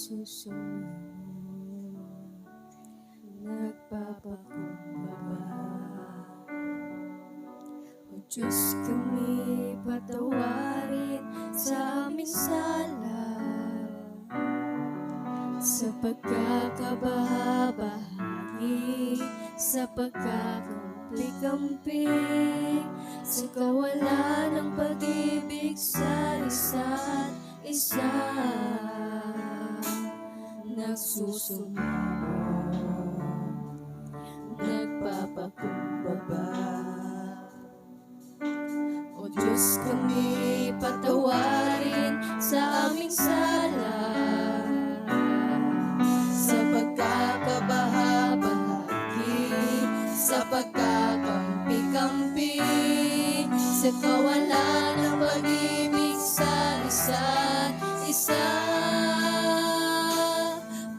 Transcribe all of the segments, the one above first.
nagsusuyo, nagpapakumbaba. O Diyos, kami patawarin sa aming sala, sa pagkakabahagi, sa pagkakampi-kampi, sa kawalan ng pag-ibig sa isa't isa. Nagsusumbong, nagpapakumbaba. O Diyos, kami patawarin sa aming sala, sa pagkakabahabahagi, sa pagkakampi-kampi, sa kawalan ng pag-ibig sa isa't isa.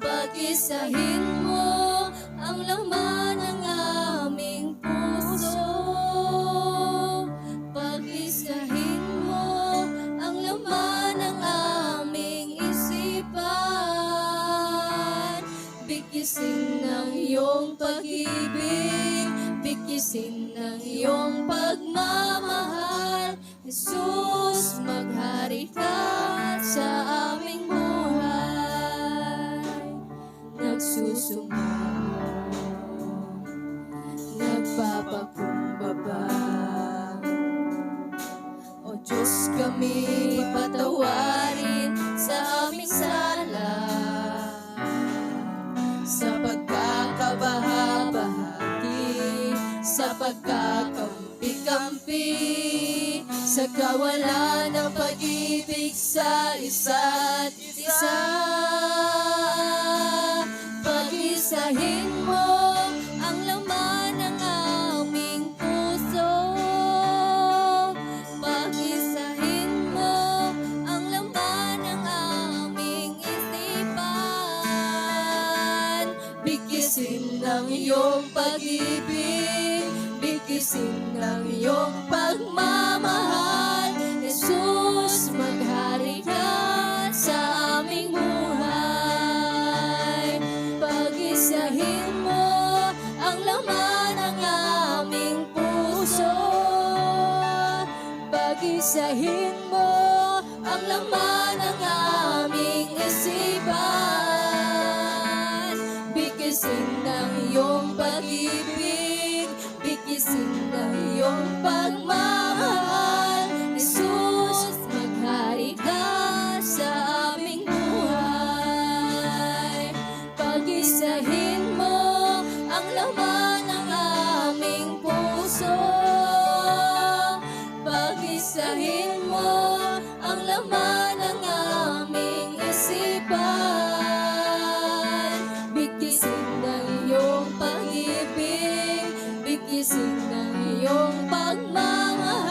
Pag-isahin mo ang laman ng aming puso, pag-isahin mo ang laman ng aming isipan. Bigkisin ng iyong pag-ibig, bigkisin ng iyong pagmamahal. Jesus, maghari ka sa aming buhay. Nagsusumbong, nagpapakumbaba. O Diyos, kami patawarin sa aming sala, sa pagkakabahabahagi, sa pagkakampi-kampi, sa kawalan ng pag-ibig sa isa't isa. Pag-isahin mo ang laman ng aming puso, pag-isahin mo ang laman ng aming isipan. Bigkisin ng iyong pag-ibig, bigkisin ng iyong pagmamahal. Jesus, maghari ka sa aming buhay. Pag-isahin mo ang laman ng aming puso, pag-isahin mo ang laman ng aming isipan. Bigkisin ng iyong pag-ibig, bigkisin ng iyong pagmamahal. Jesus, maghari ka sa aming buhay. Pag-isahin mo ang laman ng aming puso, pag-isahin mo ang laman ng aming isipan. Bigkisin ng iyong pag-ibig, bigkisin ng iyong pagmamahal.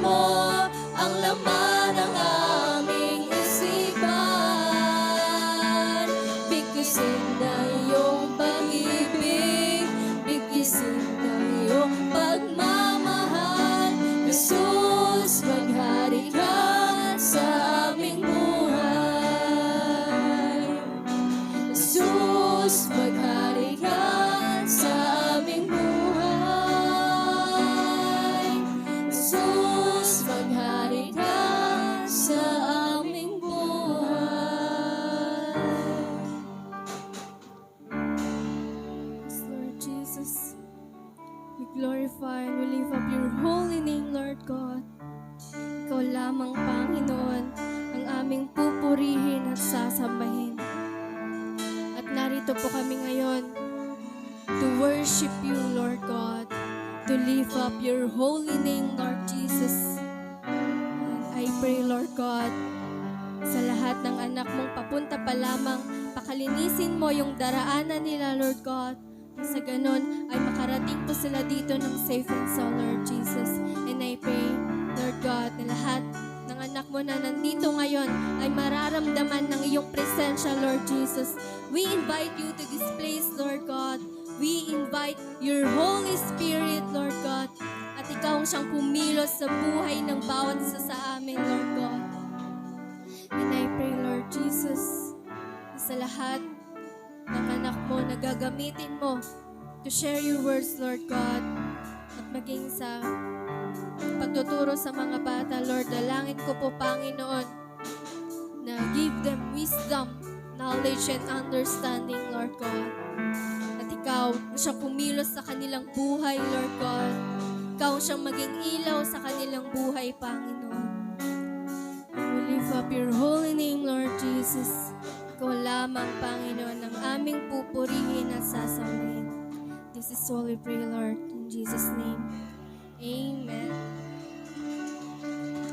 mo ang laman ng aming isipan. Bigkisin na iyong pag-ibig, bigkisin na iyong pagmamahal. Jesus, maghari ka sa aming buhay. Jesus, maghari ka sa aming buhay. Jesus, maghari ka sa aming buhay. Yes, Lord Jesus, we glorify and we lift up your holy name, Lord God. Ikaw lamang, Panginoon, ang aming pupurihin at sasambahin. At narito po kami ngayon to worship you, Lord God, to lift up your holy name, Lord Jesus. And I pray, Lord God, sa lahat ng anak mong papunta pa lamang, pakalinisin mo yung daraanan nila, Lord God. At sa ganon ay makarating po sila dito ng safe and sound, Lord Jesus. And I pray, Lord God, na lahat ng anak mo na nandito ngayon ay mararamdaman ng iyong presensya, Lord Jesus. We invite you to this place, Lord God. We invite your Holy Spirit, Lord God. At ikaw ang siyang pumilos sa buhay ng bawat isa sa amin, Lord God. And I pray, Lord Jesus, na sa lahat ng anak mo na gagamitin mo to share your words, Lord God, at maging sa pagtuturo sa mga bata, Lord, dalangin ko po, Panginoon, na give them wisdom, knowledge, and understanding, Lord God. At ikaw na siyang pumilos sa kanilang buhay, Lord God. Ikaw siyang maging ilaw sa kanilang buhay, Panginoon. We lift up your holy name, Lord Jesus. Ikaw lamang, Panginoon, ang aming pupurihin at sasambahin. This is all we pray, Lord, in Jesus' name. Amen.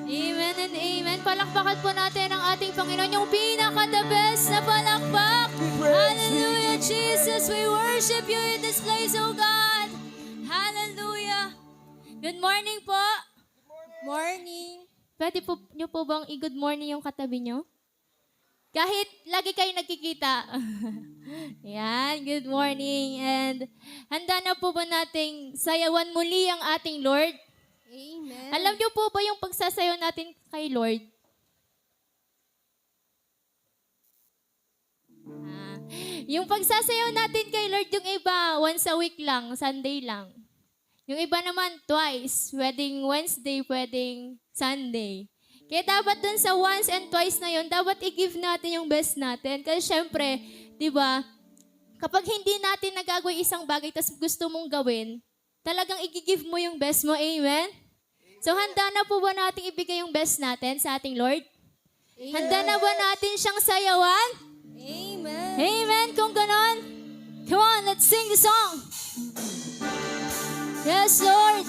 Amen and amen. Palakpakan po natin ang ating Panginoon, yung pinaka-the best na palakpak. Hallelujah, Jesus. We worship you in this place, oh God. Hallelujah. Good morning po. Morning. Pwede po nyo po bang i-good morning yung katabi nyo? Kahit lagi kayo nagkikita. Yan, good morning. And handa na po ba nating sayawan muli ang ating Lord? Amen. Alam niyo po ba yung pagsasayaw natin kay Lord? Yung pagsasayaw natin kay Lord, yung iba, once a week lang, Sunday lang. Yung iba naman, twice. Pwedeng Wednesday, pwedeng Sunday. Kaya dapat dun sa once and twice na yun, dapat i-give natin yung best natin. Kasi syempre, di ba, kapag hindi natin nagagawin isang bagay tapos gusto mong gawin, talagang i-give mo yung best mo. Amen? So, handa na po ba natin ibigay yung best natin sa ating Lord? Amen. Handa na ba natin siyang sayawan? Amen. Amen? Kung ganon, come on, let's sing the song. Yes, Lord.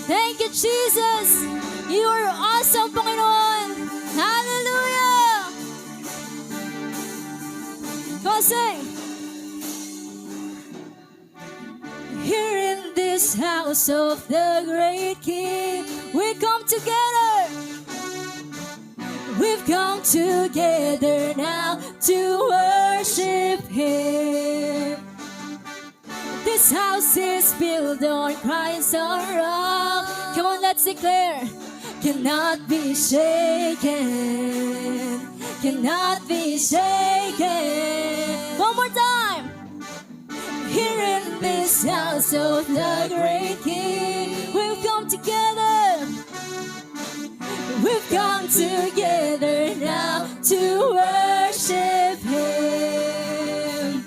Thank you, Jesus. You are awesome, Panginoon. Hallelujah. Go sing. Here in this house of the great King, we come together. We've come together now to worship Him. This house is built on Christ our rock. Come on, let's declare. Cannot be shaken. Cannot be shaken. One more time. Here in this house of the great King, we've come together. We've come together now to worship Him.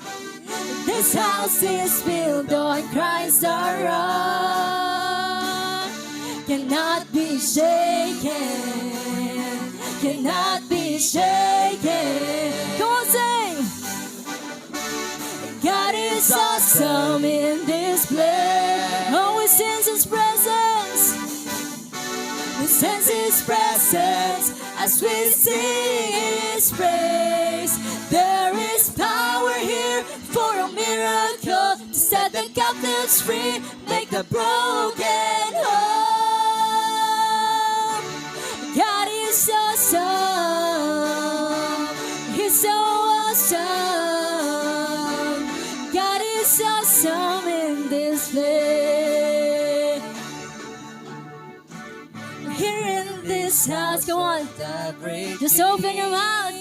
This house is built on Christ our rock. Cannot be shaken. Cannot be shaken. Come on, sing. God is awesome in this place. Oh, we sense His presence. We sense His presence as we sing His praise. There is power here for a miracle to set the captives free, make the broken whole. this house. Come on. Just open your mouth.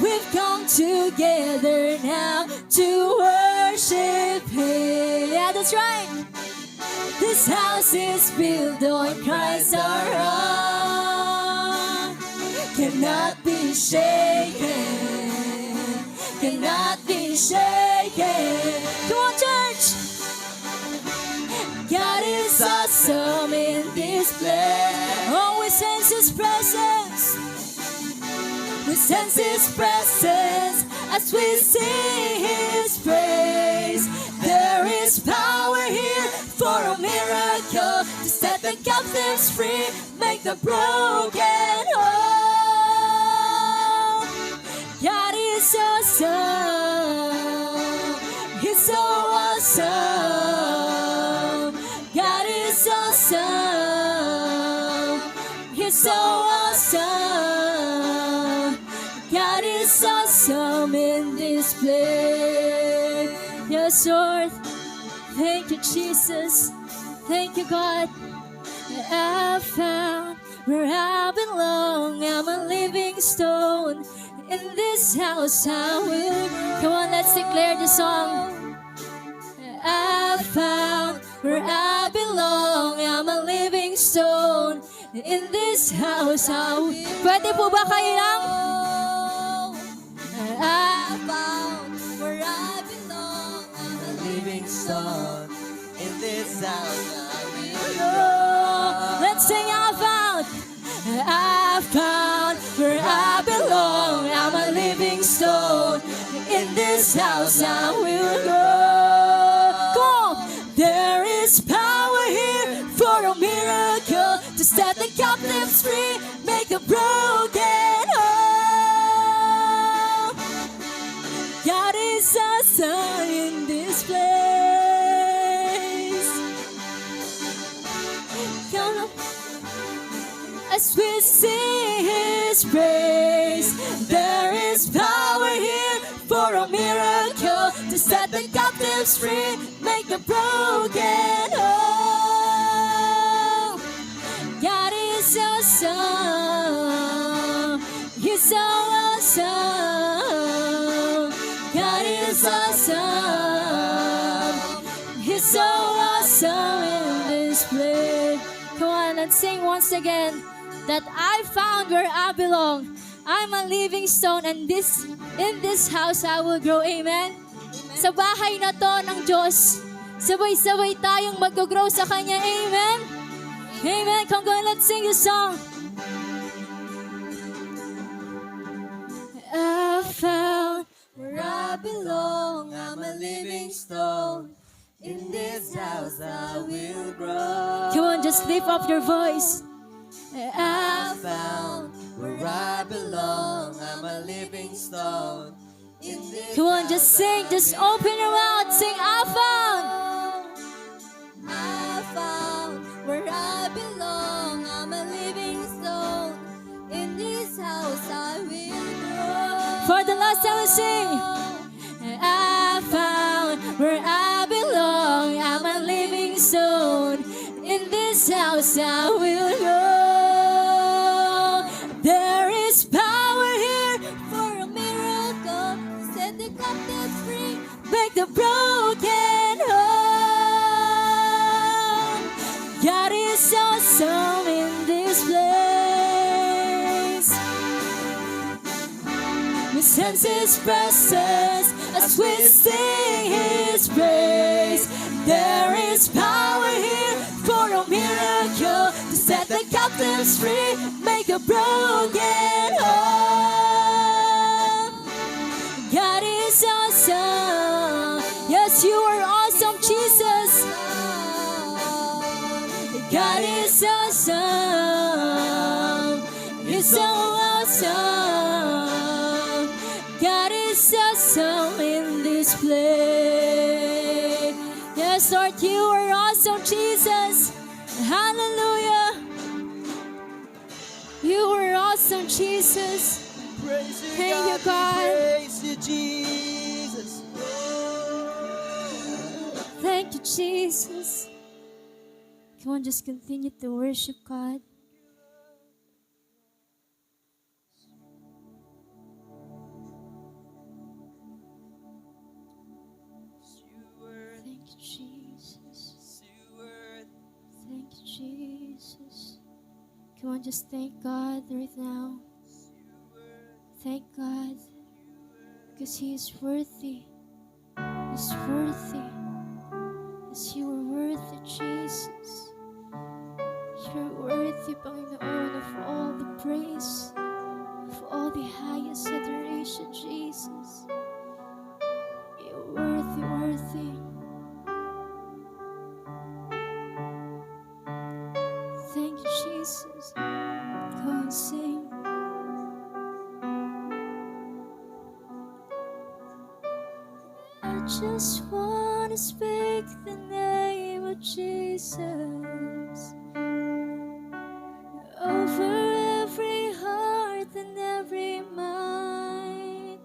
We've come together now to worship Him. Yeah, that's right. This house is built on Christ our rock. Cannot be shaken. Cannot be shaken. Come on, church. God is awesome in this place. Oh, we sense His presence. We sense His presence as we sing His praise. There is power here for a miracle to set the captives free, make the broken whole. God is awesome. He's so awesome. God is awesome. He's so awesome. God is awesome in this place. Yes, Lord. Thank you, Jesus. Thank you, God. I found where I belong. I'm a living stone. In this house I will. Come on, let's declare the song. I found where I belong. I'm a living stone. In this house I will. Pwede po ba kayo lang? I found where I belong. I'm a living stone. In this house I will go. Let's sing I found. I found where I belong. I'm a living stone. In this house I will go. Go! There is power here for a miracle to set the captives free, make the broken whole. God is awesome in this place. Come on. As we sing His praise, there is power here for a miracle to set the captives free, make the broken whole. God is awesome. He's so awesome. God is awesome. He's so awesome in this place. Come on and sing once again. That I found where I belong. I'm a living stone and in this house I will grow. Amen? Sa bahay na to ng Diyos, sabay-sabay tayong mag-grow sa Kanya. Amen? Amen. Come on, let's sing this song. I found where I belong. I'm a living stone. In this house I will grow. Come on, just lift up your voice. I found where I belong. I'm a living stone. Come on, just sing. Just open your mouth. Sing, I found where I belong. I'm a living stone. In this house I will grow. For the last time we sing. I found where I belong. I'm a living stone. In this house I will go. There is power here for a miracle to set the captives free, make the broken whole. God is awesome in this place. We sense His presence as we sing His praise. There is power here for a miracle to set the captives free, make a broken whole. God is awesome. Yes, you are awesome, Jesus. God is awesome. He's so awesome. God is awesome in this place. Yes, Lord, you are awesome, Jesus. Hallelujah. You are awesome, Jesus. Praise you, Thank you, God. Praise you, Jesus. Thank you, Jesus. Come on, just continue to worship God. Thank you, Jesus. Thank you, Jesus. Come on, just thank God right now. Thank God because He is worthy. He's worthy. Yes, you are worthy, Jesus. You're worthy, Panginoon, of all the praise, of all the highest adoration, Jesus. You're worthy, worthy. Thank you, Jesus. Go and sing. I just want to speak the name of Jesus over every heart and every mind.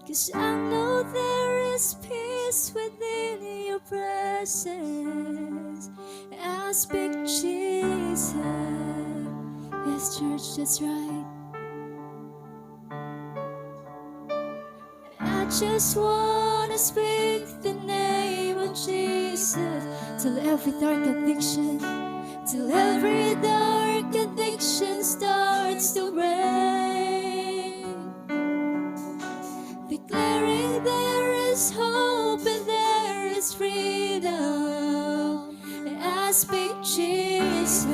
'Cause I know there is peace within your presence. I speak Jesus. Yes, church, that's right. I just wanna speak the name of Jesus till every dark addiction, till every dark addiction starts to break. Declaring there is hope and there is freedom. I speak Jesus.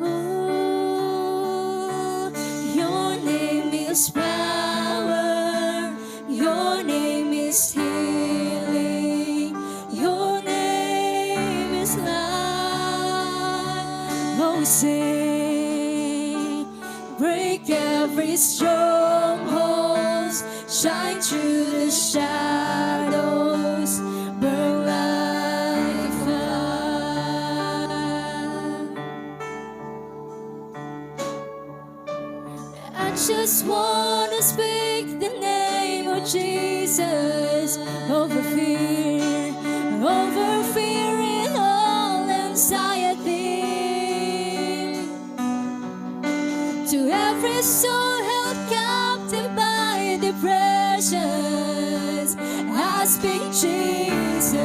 Oh, your name is power. Your name is healing. Your name is life. Oh, sing, break every stronghold, shine through the shadows, burn like a fire. I just wanna speak the name of Jesus over fear and all anxiety. To every soul held captive by depressions, I speak Jesus.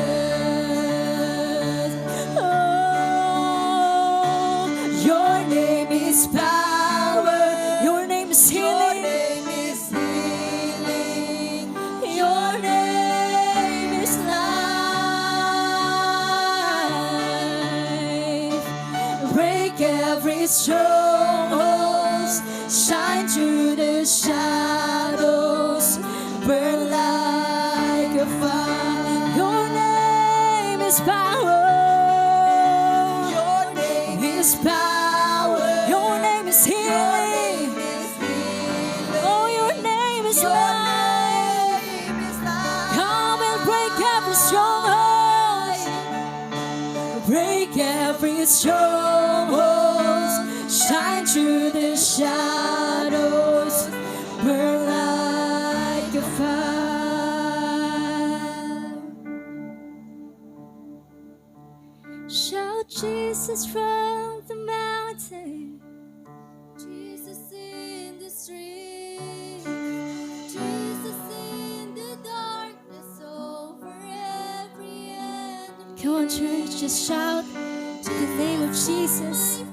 Oh, your name is power. Your name is healing. Your name is life. Break every stronghold, shine through the shadows, burn like a fire. Your name is power. Your name is power. Your name is healing. Oh, your name is life. Come and break every stronghold. Break every stronghold, shine through the shadows, burn like a fire. Shout Jesus from the mountain, Jesus in the street, Jesus in the darkness over every enemy. Come on, church, just shout to the name of Jesus.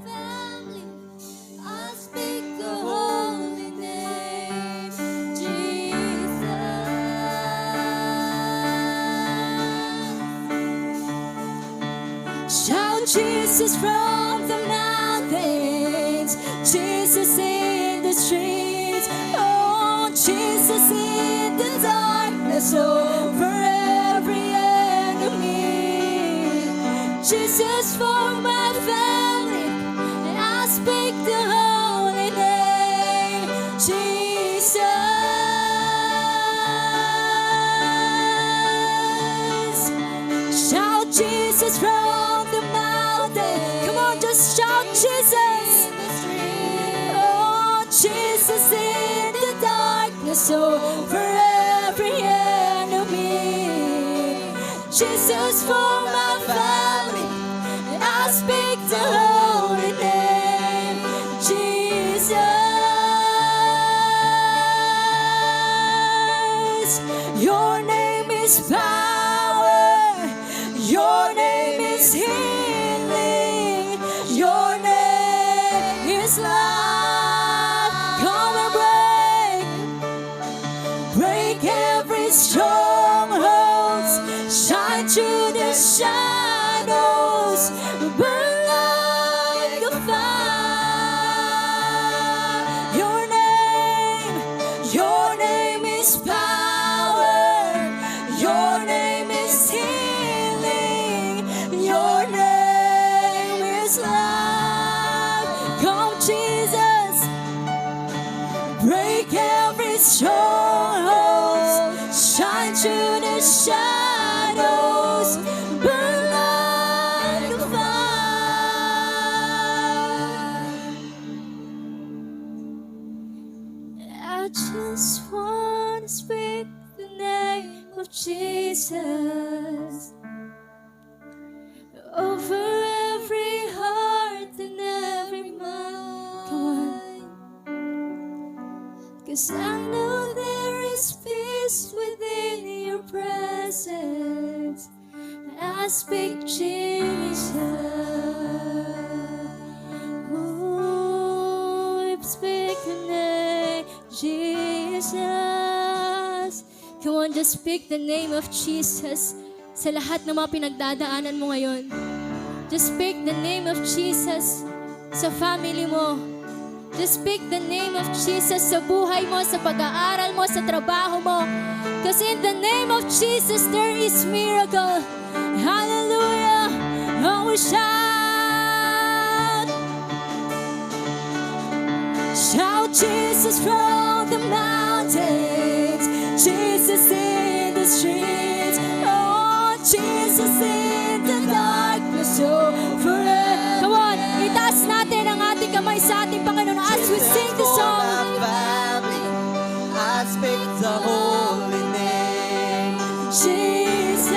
I speak the holy name, Jesus. Shout Jesus from the mountains, Jesus in the streets, oh, Jesus in the darkness over every enemy. Jesus for my family, I speak the holy name, Jesus. Shout Jesus from the mountain. Come on, just shout Jesus. Oh, Jesus in the darkness over every enemy. Jesus, for my family, I speak the holy name, Jesus. Your name is power, your name is healing, your name is life. Come and break every stronghold, shine through the shadows, burn like a fire. Your name is power, your name is healing, your name is life. Come, Jesus, break every stronghold, shine through the shadows, burn like a fire. I just want to speak the name of Jesus over every heart and every mind. Come on. 'Cause I know there is peace within your presence. I speak Jesus. Oh, I speak the name Jesus. Come on, just speak the name of Jesus sa lahat ng mga pinagdadaanan mo ngayon. Just speak the name of Jesus sa family mo. Just speak the name of Jesus sa buhay mo, sa pag-aaral mo, sa trabaho mo. Because in the name of Jesus, there is miracle. Hallelujah! Oh, we shout! Shout Jesus from the mountains, Jesus in the streets, oh, Jesus in the darkness over it. Come on, itaas natin ang ating kamay sa ating Panginoon as we sing the For song. my family, I speak the holy name. Jesus,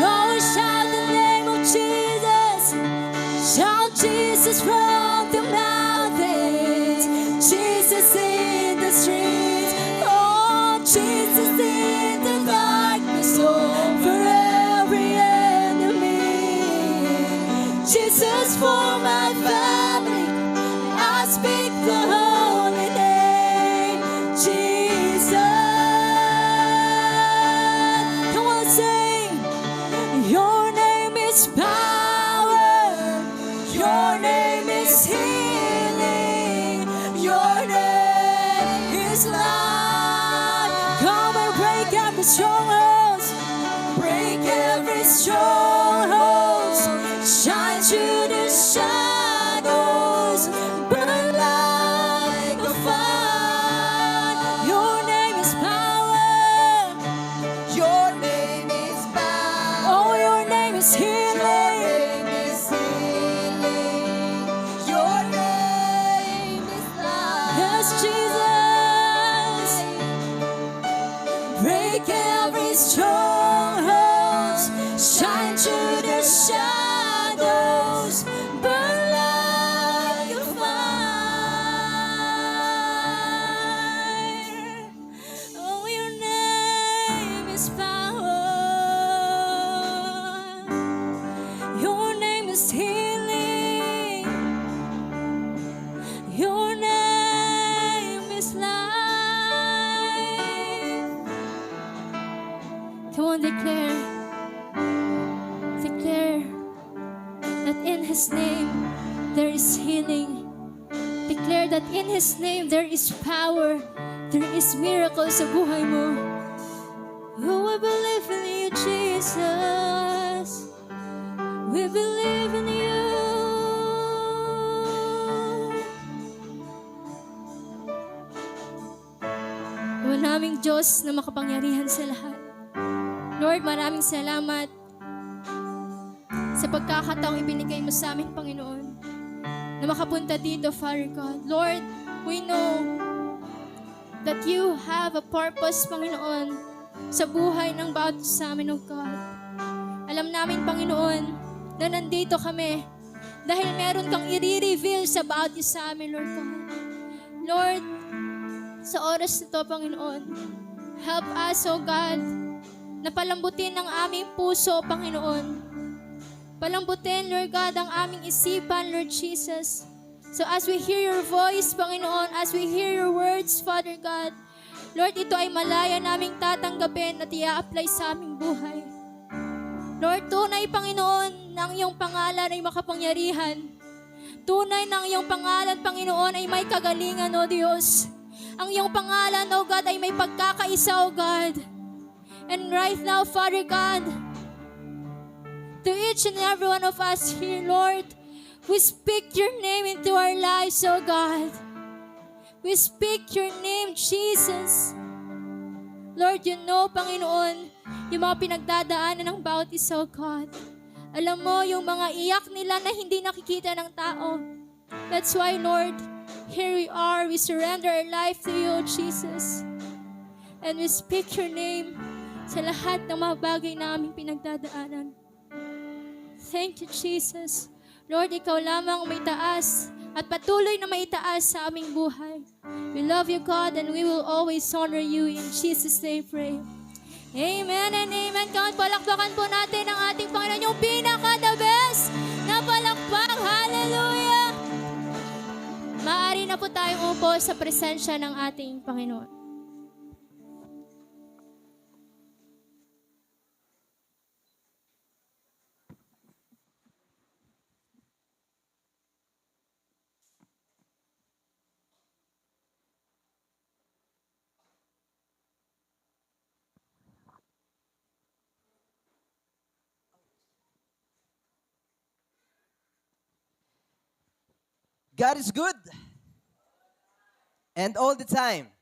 oh, we shout the name of Jesus. Shout Jesus from the mountains, Jesus in the streets, oh, Jesus in the darkness over every enemy. Jesus, for my family, I speak the holy name, Jesus. Come on, sing. Your name is power, your name is healing, your name is life. Come and break every stronghold, break every stronghold, shine through the shadows, burn like a fire. Your name is power, Your name is power. oh, your name is Your healing. name is healing. Your name is life. Yes, Jesus. Break every stronghold, shine through the shadows, burn like a fire. Oh, your name is power. Your name is healing. Your name is life. Come on, declare that in His name there is healing. Declare that in His name there is power. There is miracle sa buhay mo. Oh, I believe in you, Jesus. We believe in you. O naming Diyos na makapangyarihan sa lahat. Lord, maraming salamat sa pagkakataong ibinigay mo sa amin, Panginoon, na makapunta dito, Father God. Lord, we know that you have a purpose, Panginoon, sa buhay ng bawat isa sa amin, O God. Alam namin, Panginoon, na nandito kami dahil meron kang i-reveal sa bawat isa sa amin, Lord God. Lord, sa oras na to, Panginoon, help us, O God, na palambutin ang aming puso, Panginoon. Palambutin, Lord God, ang aming isipan, Lord Jesus. So as we hear your voice, Panginoon, as we hear your words, Father God, Lord, ito ay malaya naming tatanggapin at i-apply sa aming buhay. Lord, tunay, Panginoon, na ang iyong pangalan ay makapangyarihan. Tunay na ang iyong pangalan, Panginoon, ay may kagalingan, O Diyos. Ang iyong pangalan, O God, ay may pagkakaisa, O God. And right now, Father God, to each and every one of us here, Lord, we speak your name into our lives, O God. We speak your name, Jesus. Lord, you know, Panginoon, yung mga pinagdadaanan ng bawat isa, O God. Alam mo, yung mga iyak nila na hindi nakikita ng tao. That's why, Lord, here we are. We surrender our life to you, O Jesus. And we speak your name sa lahat ng mga bagay na aming pinagdadaanan. Thank you, Jesus. Lord, ikaw lamang may taas at patuloy na may taas sa aming buhay. We love you, God, and we will always honor you. In Jesus' name, pray. Amen and amen. Kawan, palakpakan po natin ang ating Panginoon, yung pinaka-the best na palakpak. Hallelujah! Maaari na po tayong umupo sa presensya ng ating Panginoon. God is good. And all the time.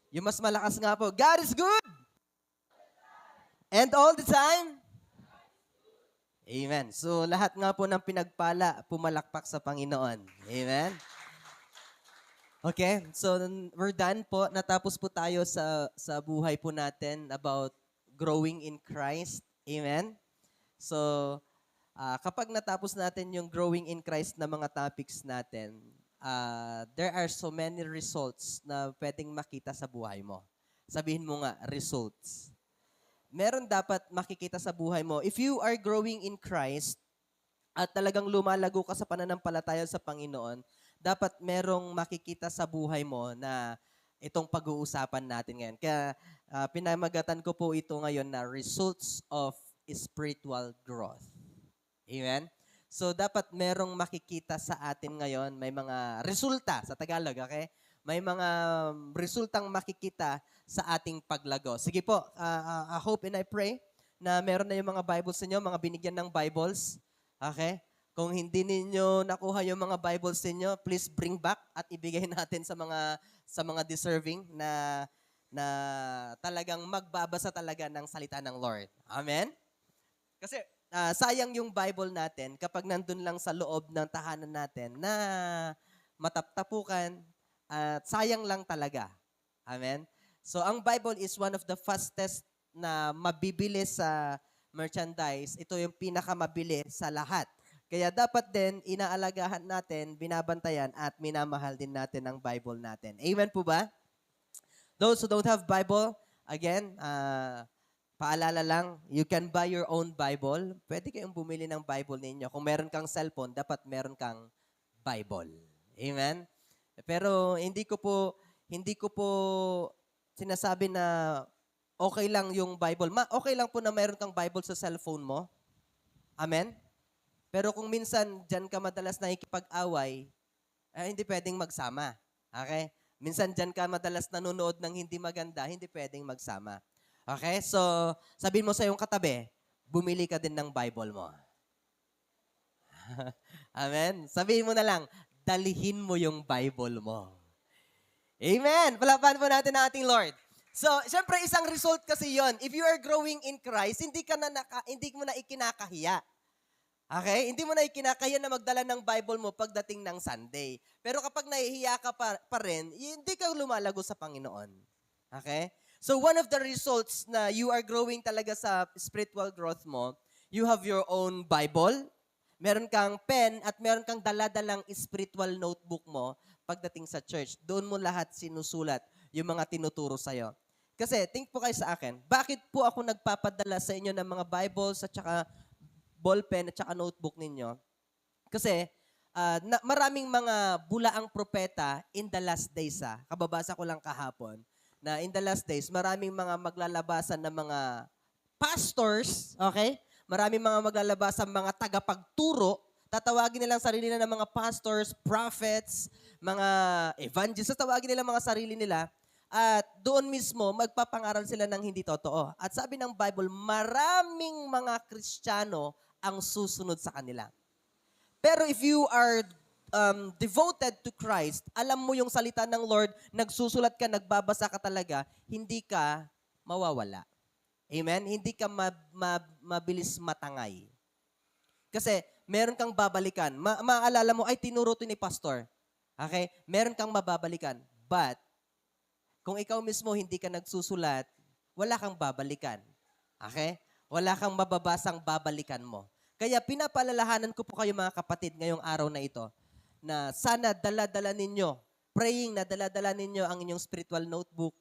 Yung mas malakas nga po. God is good. And all the time. Amen. So lahat nga po ng pinagpala, pumalakpak sa Panginoon. Amen. Okay, so we're done po. Natapos po tayo sa buhay po natin about growing in Christ. Amen. So, kapag natapos natin yung growing in Christ na mga topics natin, there are so many results na pwedeng makita sa buhay mo. Sabihin mo nga, results. Meron dapat makikita sa buhay mo. If you are growing in Christ at talagang lumalago ka sa pananampalataya sa Panginoon, dapat merong makikita sa buhay mo na itong pag-uusapan natin ngayon. Kaya pinamagatan ko po ito ngayon na results of spiritual growth. Amen? So, dapat merong makikita sa atin ngayon. May mga resulta sa Tagalog, okay? May mga resultang makikita sa ating paglago. Sige po, I hope and I pray na meron na yung mga Bibles ninyo, mga binigyan ng Bibles. Okay? Kung hindi ninyo nakuha yung mga Bibles ninyo, please bring back at ibigay natin sa mga deserving na talagang magbabasa talaga ng salita ng Lord. Amen? Kasi sayang yung Bible natin kapag nandun lang sa loob ng tahanan natin na mataptapukan at sayang lang talaga. Amen? So, ang Bible is one of the fastest na mabibili sa merchandise. Ito yung pinakamabili sa lahat. Kaya dapat din, inaalagahan natin, binabantayan, at minamahal din natin ang Bible natin. Amen po ba? Those who don't have Bible, again, paalala lang, you can buy your own Bible. Pwede kayong bumili ng Bible ninyo. Kung meron kang cellphone, dapat meron kang Bible. Amen? Pero hindi ko po sinasabi na okay lang yung Bible. Okay lang po na meron kang Bible sa cellphone mo. Amen? Pero kung minsan dyan ka madalas nakikipag-away, hindi pwedeng magsama. Okay? Minsan dyan ka madalas nanonood ng hindi maganda, hindi pwedeng magsama. Okay? So, sabihin mo sa iyong katabi, bumili ka din ng Bible mo. Amen? Sabihin mo na lang, dalihin mo yung Bible mo. Amen! Palapahan po natin ang ating Lord. So, syempre isang result kasi yon. If you are growing in Christ, hindi mo na ikinakahiya. Okay? Hindi mo na ikinakahiya na magdala ng Bible mo pagdating ng Sunday. Pero kapag nahihiya ka pa rin, hindi ka lumalago sa Panginoon. Okay? So one of the results na you are growing talaga sa spiritual growth mo, you have your own Bible, meron kang pen, at meron kang dala-dalang spiritual notebook mo pagdating sa church. Doon mo lahat sinusulat yung mga tinuturo sa'yo. Kasi, think po kayo sa akin, bakit po ako nagpapadala sa inyo ng mga Bibles at saka ballpen at saka notebook ninyo? Kasi, maraming mga bulaang propeta in the last days. Kababasa ko lang kahapon na in the last days, maraming mga maglalabasan ng mga pastors, okay? Maraming mga maglalabasan mga tagapagturo, tatawagin nilang sarili nila ng mga pastors, prophets, mga evangelists, tatawagin nila mga sarili nila, at doon mismo, magpapangaral sila ng hindi totoo. At sabi ng Bible, maraming mga Kristiyano ang susunod sa kanila. Pero if you are devoted to Christ, alam mo yung salita ng Lord, nagsusulat ka, nagbabasa ka talaga, hindi ka mawawala. Amen? Hindi ka mabilis matangay. Kasi meron kang babalikan. Maalala mo, ay tinuro to ni pastor. Okay? Meron kang mababalikan. But, kung ikaw mismo hindi ka nagsusulat, wala kang babalikan. Okay? Wala kang mababasang babalikan mo. Kaya pinapalalahanan ko po kayo mga kapatid ngayong araw na ito, na sana dala-dala ninyo, praying na dala-dala ninyo ang inyong spiritual notebook.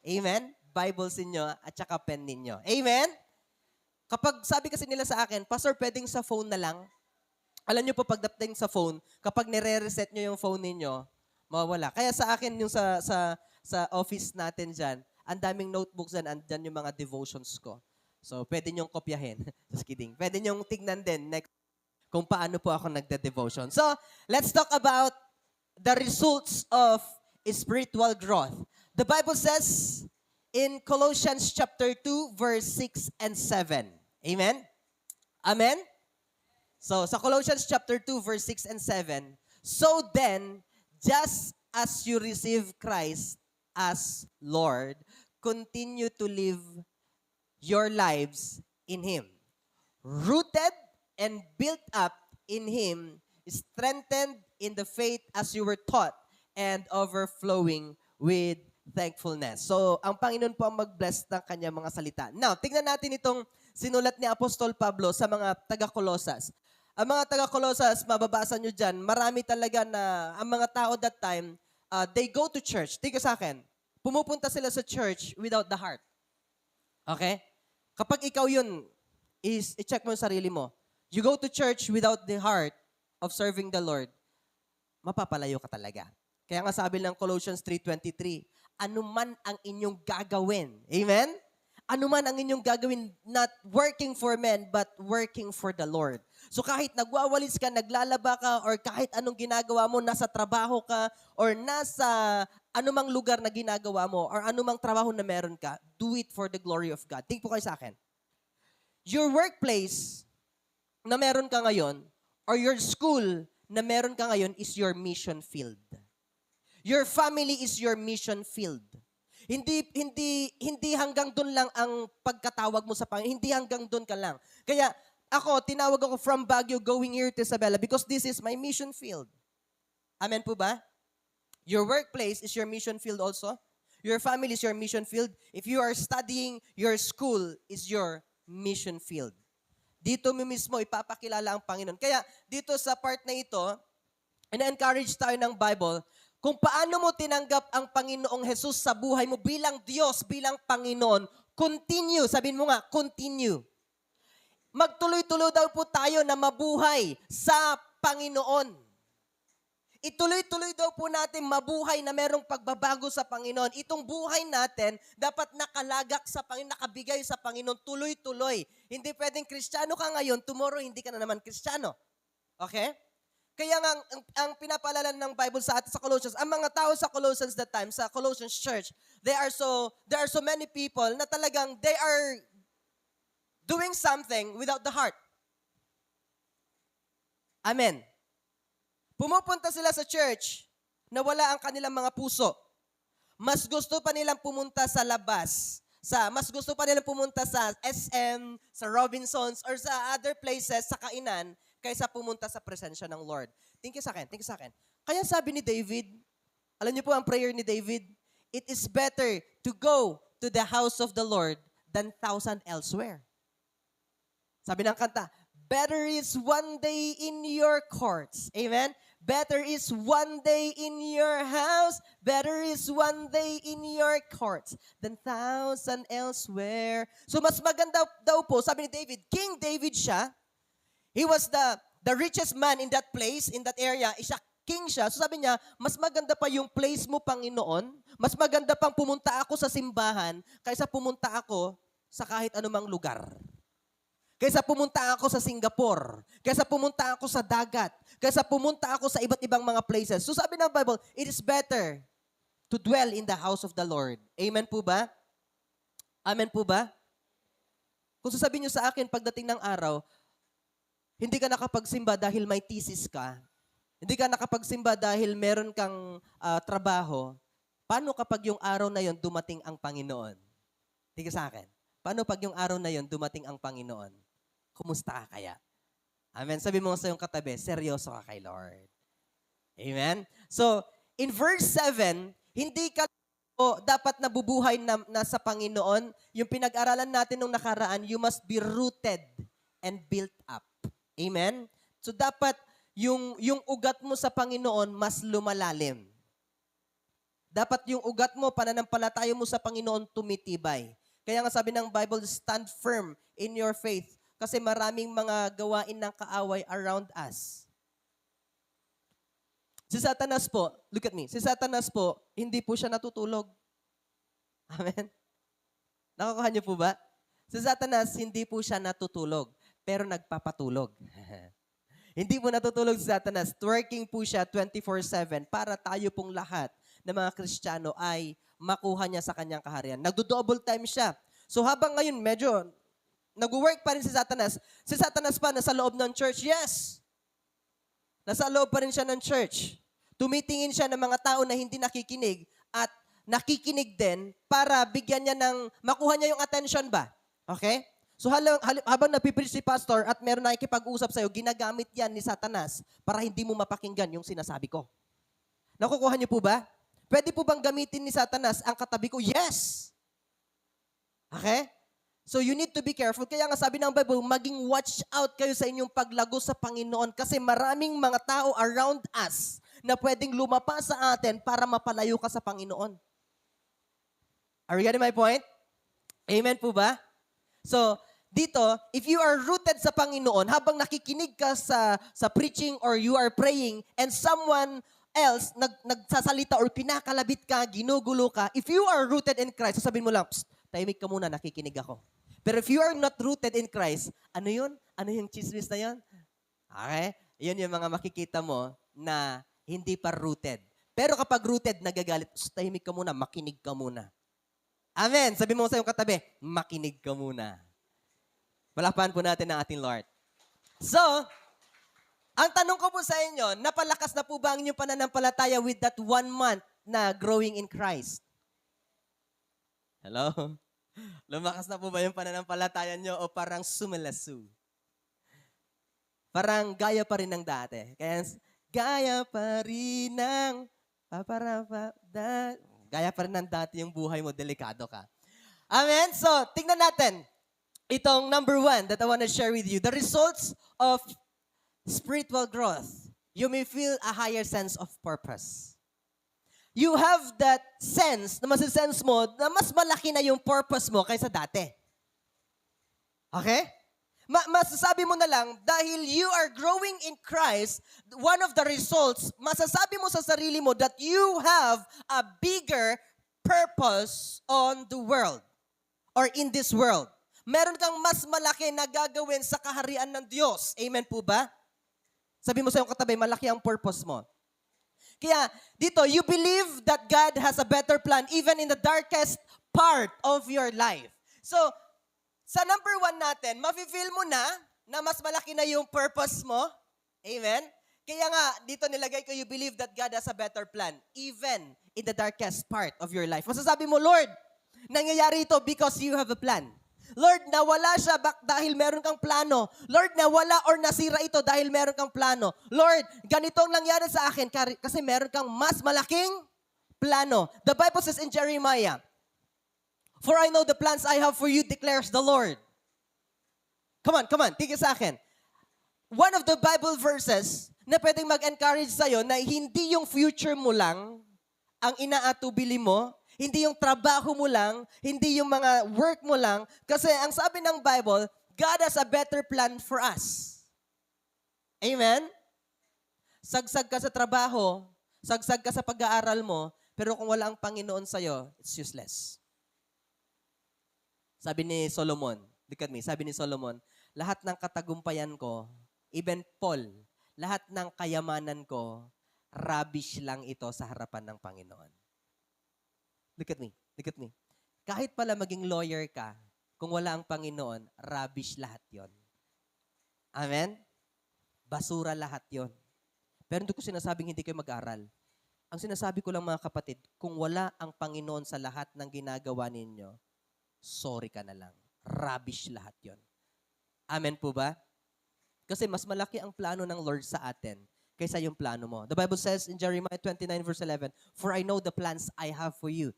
Amen? Bibles ninyo at saka pen ninyo. Amen? Kapag sabi kasi nila sa akin, Pastor, pwedeng sa phone na lang. Alam nyo po, pagdating sa phone, kapag nire-reset nyo yung phone ninyo, mawawala. Kaya sa akin, yung sa office natin dyan, ang daming notebooks dyan, andyan yung mga devotions ko. So, pwede nyong kopyahin. Just kidding. Pwede nyong tignan din next kung paano po ako nagde-devotion. So, let's talk about the results of spiritual growth. The Bible says in Colossians chapter 2, verse 6 and 7. Amen? Amen? So, sa Colossians chapter 2, verse 6 and 7, so then, just as you receive Christ as Lord, continue to live your lives in Him. Rooted and built up in Him, strengthened in the faith as you were taught, and overflowing with thankfulness. So, ang Panginoon po ang mag-bless ng kanyang mga salita. Now, tingnan natin itong sinulat ni Apostol Pablo sa mga taga-Colosas. Ang mga taga-Colosas, mababasa nyo dyan, marami talaga na ang mga tao that time, they go to church. Tingnan sa akin, pumupunta sila sa church without the heart. Okay? Kapag ikaw yun, i-check mo yung sarili mo. You go to church without the heart of serving the Lord, mapapalayo ka talaga. Kaya nga sabi ng Colossians 3:23, anuman ang inyong gagawin. Amen? Anuman ang inyong gagawin, not working for men, but working for the Lord. So kahit nagwawalis ka, naglalaba ka, or kahit anong ginagawa mo, nasa trabaho ka, or nasa anumang lugar na ginagawa mo, or anumang trabaho na meron ka, do it for the glory of God. Think po kayo sa akin. Your workplace na meron ka ngayon, or your school na meron ka ngayon is your mission field. Your family is your mission field. Hindi hanggang doon lang ang pagkatawag mo sa Panginoon. Hindi hanggang doon ka lang. Kaya tinawag ako from Baguio going here to Isabela because this is my mission field. Amen po ba? Your workplace is your mission field also. Your family is your mission field. If you are studying, your school is your mission field. Dito mismo ipapakilala ang Panginoon. Kaya dito sa part na ito, ina-encourage tayo ng Bible kung paano mo tinanggap ang Panginoong Jesus sa buhay mo bilang Diyos, bilang Panginoon. Continue. Sabihin mo nga, continue. Magtuloy-tuloy daw po tayo na mabuhay sa Panginoon. Ituloy-tuloy daw po natin mabuhay na merong pagbabago sa Panginoon. Itong buhay natin, dapat nakalagak sa Panginoon, nakabigay sa Panginoon, tuloy-tuloy. Hindi pwedeng Kristiyano ka ngayon, tomorrow hindi ka na naman Kristiyano. Okay? Kaya nga, ang pinapaalala ng Bible sa atin sa Colossians, ang mga tao sa Colossians that time, sa Colossians Church, there are so many people na talagang they are doing something without the heart. Amen. Pumupunta sila sa church na wala ang kanilang mga puso. Mas gusto pa nilang pumunta sa labas. Mas gusto pa nilang pumunta sa SM, sa Robinsons, or sa other places, sa kainan, kaysa pumunta sa presensya ng Lord. Think sa akin. Kaya sabi ni David, alam niyo po ang prayer ni David, it is better to go to the house of the Lord than 1,000 elsewhere. Sabi ng kanta, better is one day in your courts. Amen? Better is one day in your house. Better is one day in your courts than 1,000 elsewhere. So mas maganda daw po, sabi ni David, King David siya. He was the richest man in that place, in that area. King siya. So sabi niya, mas maganda pa yung place mo, Panginoon. Mas maganda pang pumunta ako sa simbahan kaysa pumunta ako sa kahit anumang lugar. Kaysa pumunta ako sa Singapore. Kaysa pumunta ako sa dagat. Kaysa pumunta ako sa iba't ibang mga places. So sabi ng Bible, it is better to dwell in the house of the Lord. Amen po ba? Amen po ba? Kung sasabihin niyo sa akin, pagdating ng araw, hindi ka nakapagsimba dahil may thesis ka, hindi ka nakapagsimba dahil meron kang trabaho, paano kapag yung araw na yon dumating ang Panginoon? Tingnan sa akin. Paano pag yung araw na yon dumating ang Panginoon? Kumusta ka kaya? Amen. Sabi mo sa iyong katabi, seryoso ka kay Lord. Amen? So, in verse 7, hindi ka dapat nabubuhay na sa Panginoon. Yung pinag-aralan natin nung nakaraan, you must be rooted and built up. Amen? So, dapat yung ugat mo sa Panginoon mas lumalalim. Dapat yung ugat mo, pananampalataya mo sa Panginoon tumitibay. Kaya nga sabi ng Bible, stand firm in your faith. Kasi maraming mga gawain ng kaaway around us. Si Satanas po, look at me, si Satanas po, hindi po siya natutulog. Amen? Nakukuha niyo po ba? Si Satanas, hindi po siya natutulog, pero nagpapatulog. Hindi po natutulog si Satanas. Working po siya 24/7 para tayo pong lahat na mga Kristiyano ay makuha niya sa kanyang kaharian. Nagdo-double time siya. So habang ngayon medyo nag-work pa rin si Satanas pa nasa loob ng church, yes. Nasa loob pa rin siya ng church. Tumitingin siya ng mga tao na hindi nakikinig at nakikinig din para bigyan niya makuha niya yung attention ba? Okay? So habang napipreach si pastor at meron nakikipag-usap sa'yo, ginagamit yan ni Satanas para hindi mo mapakinggan yung sinasabi ko. Nakukuha niyo po ba? Pwede po bang gamitin ni Satanas ang katabi ko? Yes! Okay? So you need to be careful. Kaya nga sabi ng Bible, maging watch out kayo sa inyong paglago sa Panginoon kasi maraming mga tao around us na pwedeng lumapa sa atin para mapalayo ka sa Panginoon. Are you getting my point? Amen po ba? So, dito, if you are rooted sa Panginoon, habang nakikinig ka sa preaching or you are praying and someone else nagsasalita or pinakalabit ka, ginugulo ka, if you are rooted in Christ, sasabihin mo lang, tahimik ka muna, nakikinig ako. Pero if you are not rooted in Christ, ano yun? Ano yung chismis na yun? Okay? Yun yung mga makikita mo na hindi pa rooted. Pero kapag rooted, nagagalit, tahimik ka muna, makinig ka muna. Amen. Sabi mo sa iyong katabi, makinig ka muna. Palakpakan po natin ang ating Lord. So, ang tanong ko po sa inyo, napalakas na po ba ang inyong pananampalataya with that 1 month na growing in Christ? Hello? Lumakas na po ba yung pananampalataya nyo o parang sumalasu? Parang gaya pa rin ng dati. Kaya, gaya pa rin ng gaya pa rin ng dati yung buhay mo, delikado ka. Amen? So, tingnan natin. Itong number 1 that I want to share with you. The results of spiritual growth. You may feel a higher sense of purpose. You have that sense na masisense mo na mas malaki na yung purpose mo kaysa dati. Okay? Masasabi mo na lang, dahil you are growing in Christ, one of the results, masasabi mo sa sarili mo that you have a bigger purpose on the world or in this world. Meron kang mas malaki na gagawin sa kaharian ng Diyos. Amen po ba? Sabi mo sa iyong katabi, malaki ang purpose mo. Kaya dito, you believe that God has a better plan even in the darkest part of your life. So, sa number 1 natin, mafe-feel mo na mas malaki na yung purpose mo. Amen? Kaya nga, dito nilagay ko, you believe that God has a better plan even in the darkest part of your life. Masasabi mo, Lord, nangyayari ito because you have a plan. Lord, nawala siya dahil meron kang plano. Lord, nawala or nasira ito dahil meron kang plano. Lord, ganito ang nangyari sa akin kasi meron kang mas malaking plano. The Bible says in Jeremiah, For I know the plans I have for you, declares the Lord. Come on, tigil sa akin. One of the Bible verses na pwedeng mag-encourage sa'yo na hindi yung future mo lang ang inaatubili mo, hindi yung trabaho mo lang, hindi yung mga work mo lang, kasi ang sabi ng Bible, God has a better plan for us. Amen? Sagsag ka sa trabaho, sagsag ka sa pag-aaral mo, pero kung wala ang Panginoon sa'yo, it's useless. Sabi ni Solomon, look at me, sabi ni Solomon, lahat ng katagumpayan ko, even Paul, lahat ng kayamanan ko, rubbish lang ito sa harapan ng Panginoon. Look at me. Kahit pala maging lawyer ka, kung wala ang Panginoon, rubbish lahat yon. Amen? Basura lahat yon. Pero hindi ko sinasabing hindi kayo mag-aral. Ang sinasabi ko lang mga kapatid, kung wala ang Panginoon sa lahat ng ginagawa ninyo, sorry ka na lang. Rubbish lahat yon. Amen po ba? Kasi mas malaki ang plano ng Lord sa atin kaysa yung plano mo. The Bible says in Jeremiah 29 verse 11, "For I know the plans I have for you."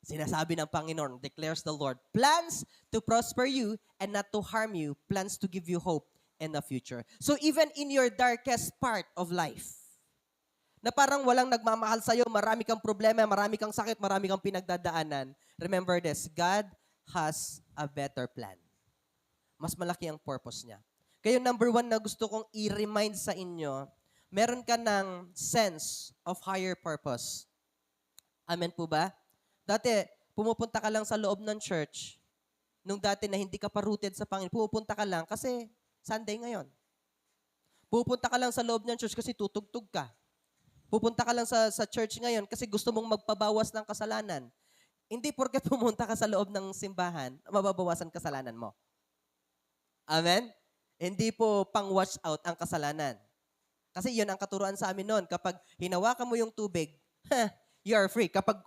Sinasabi ng Panginoon, declares the Lord, plans to prosper you and not to harm you, plans to give you hope in the future. So even in your darkest part of life, na parang walang nagmamahal sa'yo, marami kang problema, marami kang sakit, marami kang pinagdadaanan, remember this, God has a better plan. Mas malaki ang purpose niya. Kaya number one na gusto kong i-remind sa inyo, meron ka ng sense of higher purpose. Amen po ba? Dati, pumupunta ka lang sa loob ng church, nung dati na hindi ka pa rooted sa Panginoon, pumupunta ka lang kasi Sunday ngayon. Pupunta ka lang sa loob ng church kasi tutugtog ka. Pupunta ka lang sa church ngayon kasi gusto mong magpabawas ng kasalanan. Hindi porket pumunta ka sa loob ng simbahan, mababawasan kasalanan mo. Amen? Hindi po pang-wash out ang kasalanan. Kasi yun ang katuruan sa amin noon. Kapag hinawakan mo yung tubig, you are free. Kapag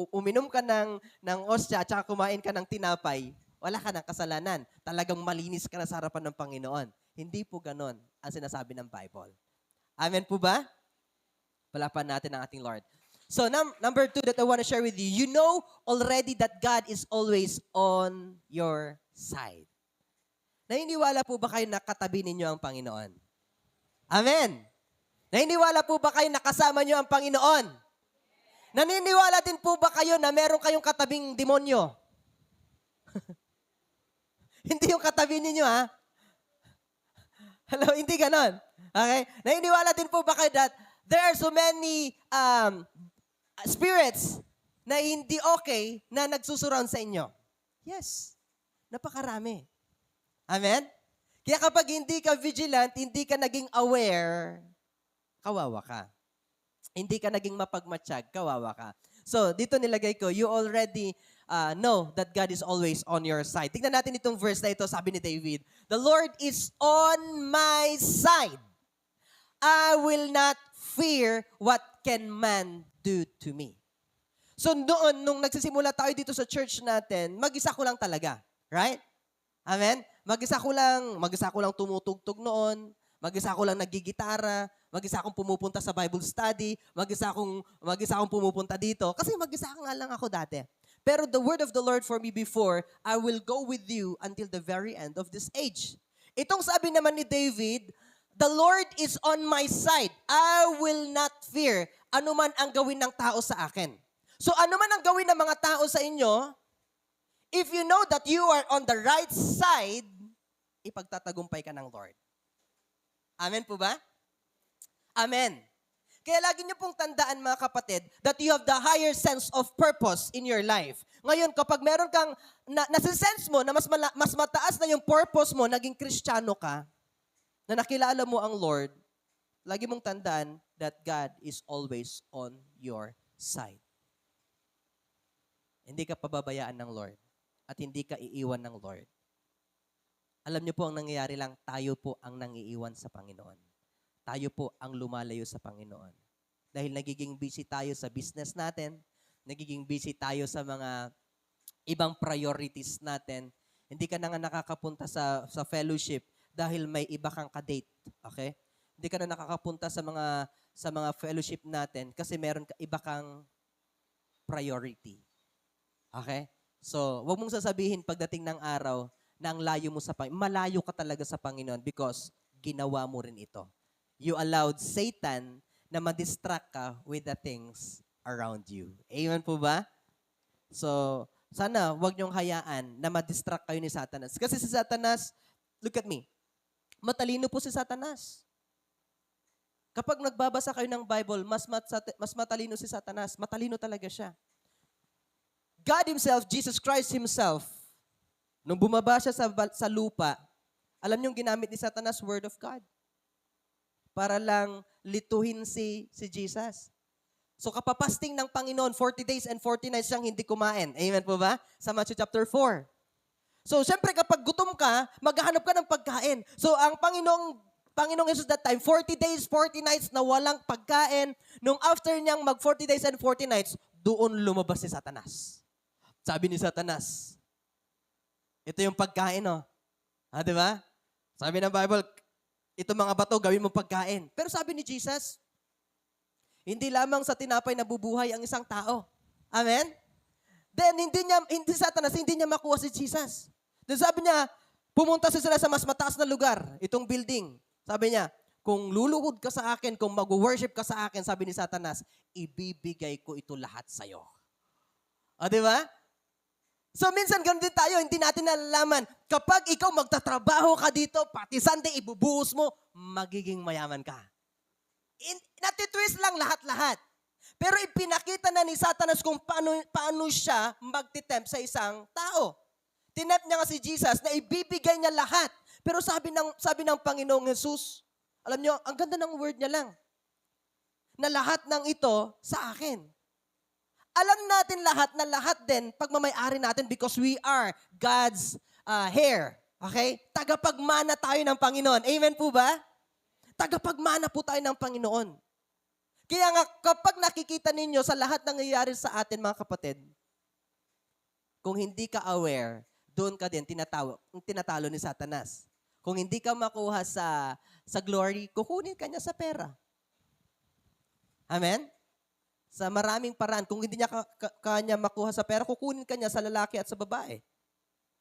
uminom ka ng ostya at saka kumain ka ng tinapay, wala ka ng kasalanan. Talagang malinis ka na sa harapan ng Panginoon. Hindi po ganon ang sinasabi ng Bible. Amen po ba? Palapan natin ang ating Lord. So, number 2 that I want to share with you, you know already that God is always on your side. Naniniwala po ba kayo na katabi ninyo ang Panginoon? Amen. Naniniwala po ba kayo na kasama nyo ang Panginoon? Naniniwala din po ba kayo na meron kayong katabing demonyo? Hindi yung katabi ninyo, ha? Hello, hindi ganon. Okay? Naniniwala din po ba kayo that there are so many spirits na hindi okay na nagsusurround sa inyo? Yes. Napakarami. Amen? Kaya kapag hindi ka vigilant, hindi ka naging aware, kawawa ka. Hindi ka naging mapagmatsyag, kawawa ka. So, dito nilagay ko, you already know that God is always on your side. Tignan natin itong verse na ito, sabi ni David, "The Lord is on my side. I will not fear what can man do to me." So, noon, nung nagsisimula tayo dito sa church natin, mag-isa ko lang talaga. Right? Amen? Mag-isa ko lang tumutugtog noon, mag-isa ko lang nagigitara, mag-isa akong pumupunta sa Bible study, mag-isa akong pumupunta dito. Kasi mag-isa nga lang ako dati. Pero the word of the Lord for me before, I will go with you until the very end of this age. Itong sabi naman ni David, the Lord is on my side. I will not fear anuman ang gawin ng tao sa akin. So anuman ang gawin ng mga tao sa inyo, if you know that you are on the right side, ipagtatagumpay ka ng Lord. Amen po ba? Amen. Kaya lagi niyo pong tandaan mga kapatid that you have the higher sense of purpose in your life. Ngayon, kapag meron kang, nasisense mo na mas mataas na yung purpose mo, naging Kristiyano ka, na nakilala mo ang Lord, lagi mong tandaan that God is always on your side. Hindi ka pababayaan ng Lord at hindi ka iiwan ng Lord. Alam niyo po ang nangyayari lang, tayo po ang nangiiwan sa Panginoon. Tayo po ang lumalayo sa Panginoon. Dahil nagiging busy tayo sa business natin, nagiging busy tayo sa mga ibang priorities natin, hindi ka na nga nakakapunta sa fellowship dahil may iba kang kadate. Okay? Hindi ka na nakakapunta sa mga fellowship natin kasi meron iba kang priority. Okay? So, wag mong sasabihin pagdating ng araw na ang layo mo sa Panginoon. Malayo ka talaga sa Panginoon because ginawa mo rin ito. You allowed Satan na ma-distract ka with the things around you. Amen po ba? So, sana wag niyong hayaan na ma-distract kayo ni Satanas. Kasi si Satanas, look at me, matalino po si Satanas. Kapag nagbabasa kayo ng Bible, mas matalino si Satanas. Matalino talaga siya. God Himself, Jesus Christ Himself, nung bumaba siya sa lupa, alam niyong ginamit ni Satanas, Word of God. Para lang lituhin si Jesus. So kapapasting ng Panginoon, 40 days and 40 nights siyang hindi kumain. Amen po ba? Sa Matthew chapter 4. So syempre kapag gutom ka, maghahanap ka ng pagkain. So ang Panginoong Jesus that time, 40 days, 40 nights na walang pagkain. Nung after niyang mag 40 days and 40 nights, doon lumabas si Satanas. Sabi ni Satanas, ito yung pagkain, oh. Ha, di ba? Sabi ng Bible, ito mga bato, gawin mo pagkain. Pero sabi ni Jesus, hindi lamang sa tinapay nabubuhay ang isang tao. Amen? Then, hindi Satanas, hindi niya makuha si Jesus. Then sabi niya, pumunta sila sa mas mataas na lugar, itong building. Sabi niya, kung luluhod ka sa akin, kung mag-worship ka sa akin, sabi ni Satanas, ibibigay ko ito lahat sa'yo. O, di ba? So, minsan ganun din tayo, hindi natin nalalaman. Kapag ikaw magtatrabaho ka dito, pati Sunday, ibubuhos mo, magiging mayaman ka. Natitwist lang lahat-lahat. Pero ipinakita na ni Satanas kung paano siya magtitempt sa isang tao. Tinempt niya nga si Jesus na ibibigay niya lahat. Pero sabi ng Panginoong Jesus, alam niyo, ang ganda ng word niya lang, na lahat ng ito sa akin. Alam natin lahat na lahat din pagmamay-ari natin because we are God's heir. Okay? Tagapagmana tayo ng Panginoon. Amen po ba? Tagapagmana po tayo ng Panginoon. Kaya nga, kapag nakikita ninyo sa lahat ng nangyayari sa atin, mga kapatid, kung hindi ka aware, doon ka din tinatalo ni Satanas. Kung hindi ka makuha sa glory, kukunin ka niya sa pera. Amen? Sa maraming paraan. Kung hindi niya kanya makuha sa pera, kukunin ka niya sa lalaki at sa babae.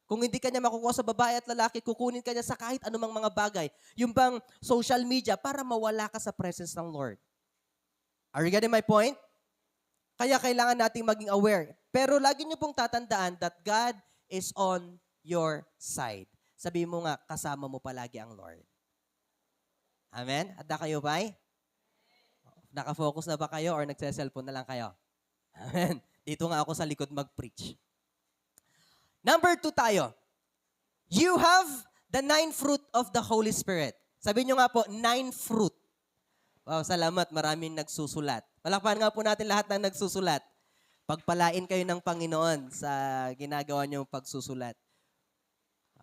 Kung hindi ka niya makukuha sa babae at lalaki, kukunin ka niya sa kahit anumang mga bagay. Yung bang social media para mawala ka sa presence ng Lord. Are you getting my point? Kaya kailangan nating maging aware. Pero lagi niyo pong tatandaan that God is on your side. Sabi mo nga, kasama mo palagi ang Lord. Amen? At kayo ba? Nakafocus na ba kayo or nagse-cellphone na lang kayo? Amen? Dito nga ako sa likod mag-preach. Number 2 tayo. You have the 9 fruit of the Holy Spirit. Sabi nyo nga po, 9 fruit. Wow, salamat. Maraming nagsusulat. Palakpakan nga po natin lahat ng nagsusulat. Pagpalain kayo ng Panginoon sa ginagawa niyong pagsusulat.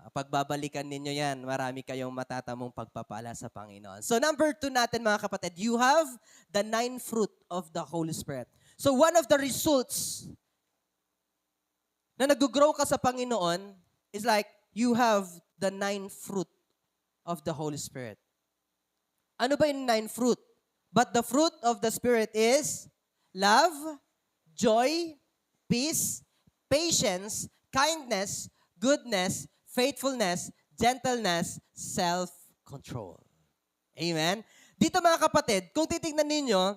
Pagbabalikan ninyo yan, marami kayong matatamong pagpapala sa Panginoon. So number 2 natin mga kapatid, you have the 9 fruit of the Holy Spirit. So one of the results na nag-grow ka sa Panginoon is like you have the 9 fruit of the Holy Spirit. Ano ba yung 9 fruit? But the fruit of the Spirit is love, joy, peace, patience, kindness, goodness, faithfulness, gentleness, self-control. Amen? Dito mga kapatid, kung titignan ninyo,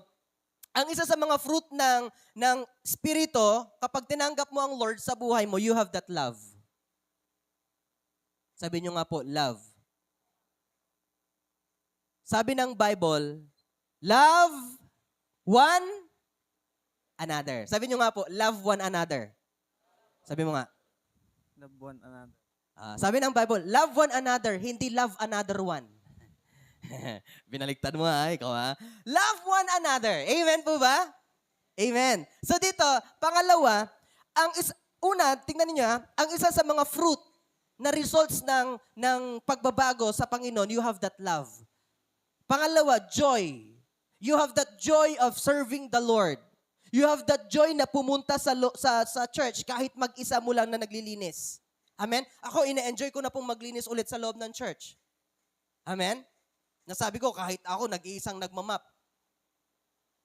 ang isa sa mga fruit ng Espiritu, kapag tinanggap mo ang Lord sa buhay mo, you have that love. Sabi nyo nga po, love. Sabi ng Bible, love one another. Sabi nyo nga po, love one another. Sabi mo nga. Love one another. Sabi ng Bible, love one another, hindi love another one. Binaliktad mo ikaw ha. Love one another. Amen po ba? Amen. So dito, pangalawa, una, tingnan niyo ang isa sa mga fruit na results ng pagbabago sa Panginoon, you have that love. Pangalawa, joy. You have that joy of serving the Lord. You have that joy na pumunta sa church kahit mag-isa mo lang na naglilinis. Amen? Ako, ina-enjoy ko na pong maglinis ulit sa loob ng church. Amen? Nasabi ko, kahit ako, nag-iisang nagmamap.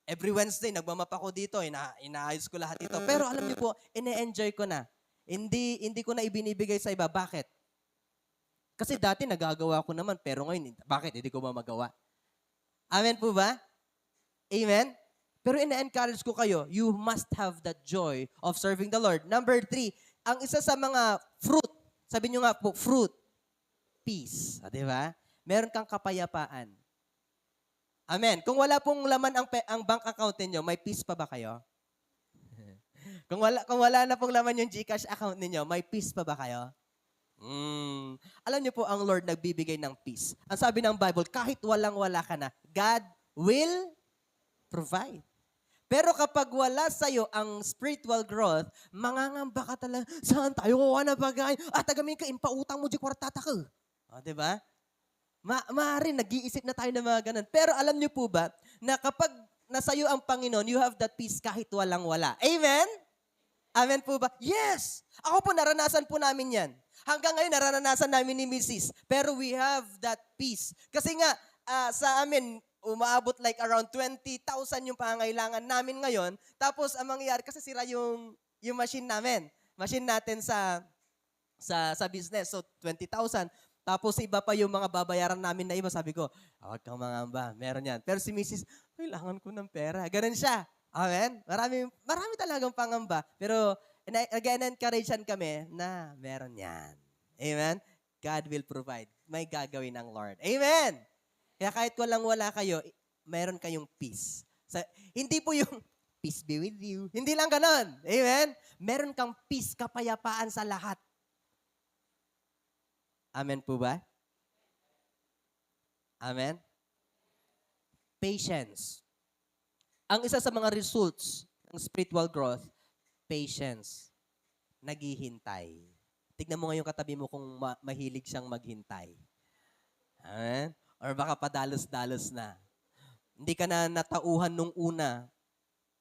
Every Wednesday, nagmamap ako dito. Inaayos ko lahat ito. Pero alam niyo po, ina-enjoy ko na. Hindi ko na ibinibigay sa iba. Bakit? Kasi dati nagagawa ko naman, pero ngayon, bakit hindi ko ba magawa? Amen po ba? Amen? Pero ina-encourage ko kayo, you must have that joy of serving the Lord. Number 3, ang isa sa mga fruit, sabi nyo nga po, fruit, peace. Di ba? Meron kang kapayapaan. Amen. Kung wala pong laman ang bank account ninyo, may peace pa ba kayo? Kung wala na pong laman yung GCash account ninyo, may peace pa ba kayo? Alam niyo po, ang Lord nagbibigay ng peace. Ang sabi ng Bible, kahit walang-wala ka na, God will provide. Pero kapag wala sa'yo ang spiritual growth, mangangamba ka talaga, saan tayo kuha na bagay? Tagamin ka, impautang mo di kwartata ka. Diba? Maaari, nag-iisip na tayo ng mga ganun. Pero alam niyo po ba, na kapag nasa'yo ang Panginoon, you have that peace kahit walang-wala. Amen? Amen po ba? Yes! Ako po, naranasan po namin yan. Hanggang ngayon, naranasan namin ni Mrs. Pero we have that peace. Kasi nga, sa amin, umaabot like around 20,000 yung pangangailangan namin ngayon. Tapos, ang mangyayari, kasi sira yung machine namin. Machine natin sa business. So, 20,000. Tapos, iba pa yung mga babayaran namin na iba. Sabi ko, huwag kang mangamba. Meron yan. Pero si Mrs., kailangan ko ng pera. Ganun siya. Amen? Marami talagang pangamba. Pero, nag-encouragean kami na meron yan. Amen? God will provide. May gagawin ng Lord. Amen? Kaya kahit walang-wala kayo, meron kayong peace. Hindi po yung peace be with you. Hindi lang ganon. Amen? Meron kang peace, kapayapaan sa lahat. Amen po ba? Amen? Patience. Ang isa sa mga results ng spiritual growth, patience. Naghihintay. Tignan mo ngayon katabi mo kung mahilig siyang maghintay. Amen? Or baka padalos-dalos na. Hindi ka na natauhan nung una,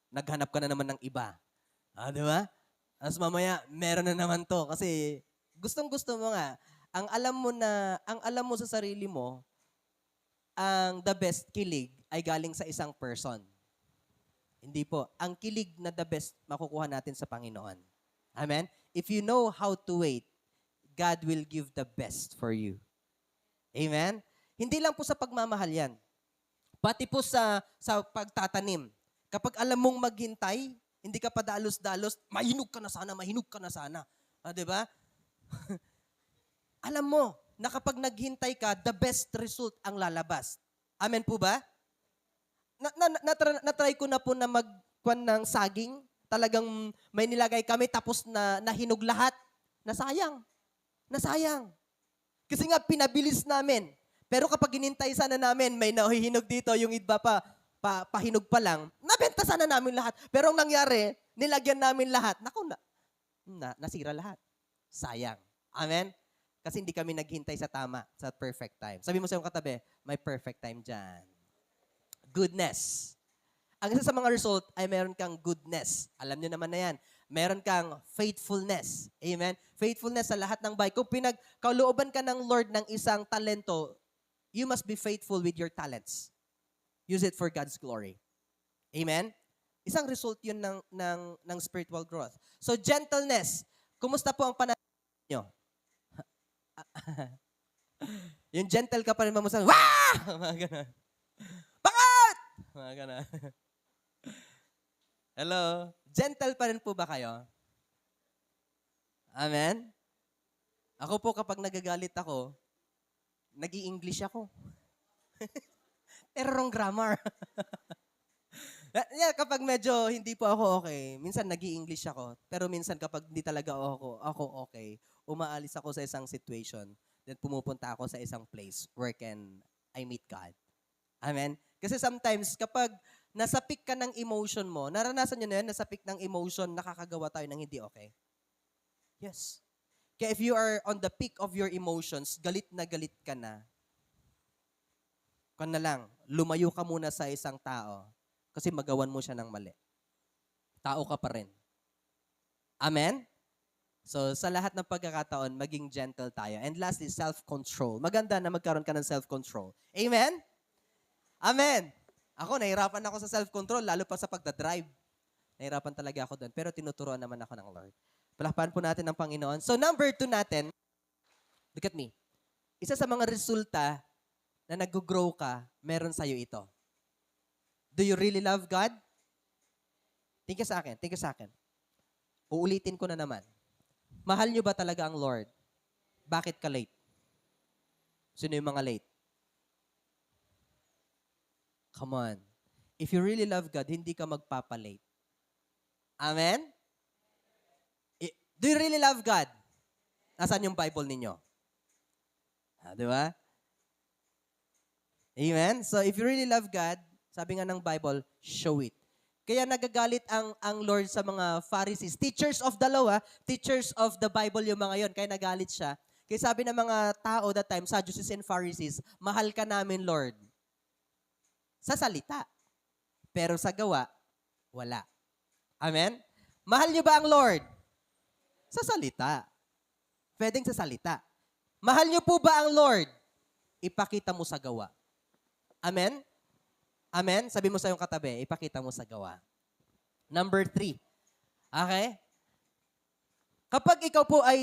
naghanap ka na naman ng iba. Di ba? Tapos mamaya, meron na naman to. Kasi gustong-gusto mo nga. Ang alam mo sa sarili mo, ang the best kilig ay galing sa isang person. Hindi po. Ang kilig na the best makukuha natin sa Panginoon. Amen? If you know how to wait, God will give the best for you. Amen? Hindi lang po sa pagmamahal yan. Pati po sa pagtatanim. Kapag alam mong maghintay, hindi ka pa dalos-dalos, mahinog ka na sana. Di ba? Alam mo na kapag naghintay ka, the best result ang lalabas. Amen po ba? Na-try ko na po na magkuhan ng saging. Talagang may nilagay kami tapos na nahinog lahat. Nasayang. Kasi nga pinabilis namin. Pero kapag hinintay sana namin, may nahihinog dito, yung iba pahinog pa lang, nabenta sana namin lahat. Pero ang nangyari, nilagyan namin lahat. Naku, nasira lahat. Sayang. Amen? Kasi hindi kami naghintay sa tama, sa perfect time. Sabi mo sa iyong katabi, may perfect time dyan. Goodness. Ang isa sa mga result ay meron kang goodness. Alam niyo naman na yan. Meron kang faithfulness. Amen? Faithfulness sa lahat ng bagay. Kung pinagkalooban ka ng Lord ng isang talento, you must be faithful with your talents. Use it for God's glory. Amen? Isang result yun ng spiritual growth. So, gentleness. Kumusta po ang pananaw nyo? Yung gentle ka pa rin mamusang, wah! Mga ganun. Bakit? Mga ganun. Hello? Gentle pa rin po ba kayo? Amen? Ako po kapag nagagalit ako, nag-i-English ako. Pero wrong grammar. Yeah, kapag medyo hindi po ako okay, minsan nag-i-English ako. Pero minsan kapag hindi talaga ako okay, umaalis ako sa isang situation, then pumupunta ako sa isang place where can I meet God. Amen? Kasi sometimes kapag nasa peak ka ng emotion mo, naranasan nyo na yun, nasa peak ng emotion, nakakagawa tayo ng hindi okay. Yes. Kaya if you are on the peak of your emotions, galit ka na, kan na lang, lumayo ka muna sa isang tao kasi magawan mo siya ng mali. Tao ka pa rin. Amen? So, sa lahat ng pagkakataon, maging gentle tayo. And lastly, self-control. Maganda na magkaroon ka ng self-control. Amen? Amen. Ako, nahirapan ako sa self-control, lalo pa sa pagdadrive. Nahirapan talaga ako doon. Pero tinuturuan naman ako ng Lord. Palakpakan po natin ang Panginoon. So number 2 natin, look at me. Isa sa mga resulta na nag-grow ka, meron sa'yo ito. Do you really love God? Think ka sa akin, think ka sa akin. Uulitin ko na naman. Mahal nyo ba talaga ang Lord? Bakit ka late? Sino yung mga late? Come on. If you really love God, hindi ka magpapalate. Amen? Do you really love God? Nasaan yung Bible ninyo? Di ba? Amen? So if you really love God, sabi nga ng Bible, show it. Kaya nagagalit ang Lord sa mga Pharisees. Teachers of the law, teachers of the Bible yung mga yon. Kaya nagalit siya. Kaya sabi ng mga tao that time, Sadducees and Pharisees, mahal ka namin, Lord. Sa salita. Pero sa gawa, wala. Amen? Mahal niyo ba ang Lord? Sa salita. Pwedeng sa salita. Mahal niyo po ba ang Lord? Ipakita mo sa gawa. Amen? Amen? Sabi mo sa iyong katabi, ipakita mo sa gawa. Number 3. Okay? Kapag ikaw po ay,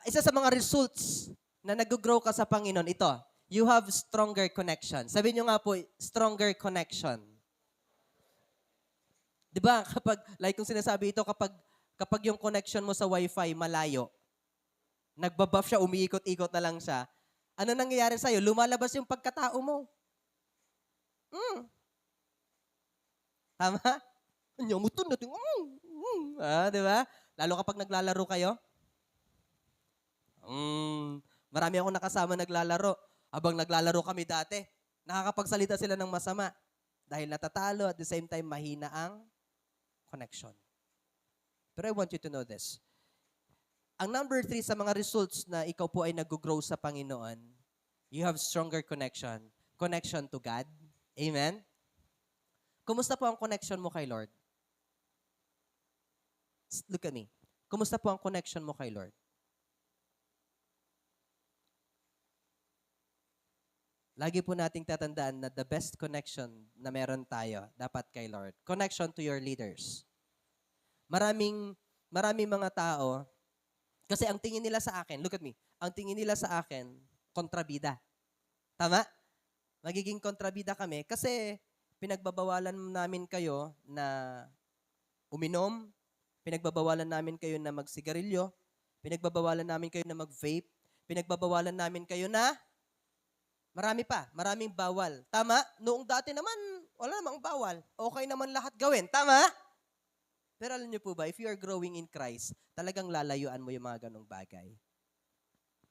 isa sa mga results na nag-grow ka sa Panginoon, ito, you have stronger connection. Sabi niyo nga po, stronger connection. Di ba? Kapag, like kung sinasabi ito, kapag yung connection mo sa Wi-Fi malayo, nagbabuff siya, umiikot-ikot na lang siya, ano nangyayari sa'yo? Lumalabas yung pagkatao mo. Tama? Nyamutun natin. Di ba? Lalo kapag naglalaro kayo. Marami akong nakasama naglalaro. Habang naglalaro kami dati, nakakapagsalita sila ng masama. Dahil natatalo at the same time, mahina ang connection. Pero I want you to know this. Ang number 3 sa mga results na ikaw po ay nag-grow sa Panginoon, you have stronger connection. Connection to God. Amen? Kumusta po ang connection mo kay Lord? Look at me. Kumusta po ang connection mo kay Lord? Lagi po nating tatandaan na the best connection na meron tayo, dapat kay Lord. Connection to your leaders. Maraming mga tao, kasi ang tingin nila sa akin, look at me, ang tingin nila sa akin, kontrabida. Tama? Magiging kontrabida kami kasi pinagbabawalan namin kayo na uminom, pinagbabawalan namin kayo na magsigarilyo, pinagbabawalan namin kayo na mag-vape, pinagbabawalan namin kayo na maraming bawal. Tama? Noong dati naman, wala namang bawal. Okay naman lahat gawin. Tama? Pero alam niyo po ba, if you are growing in Christ, talagang lalayuan mo yung mga ganong bagay.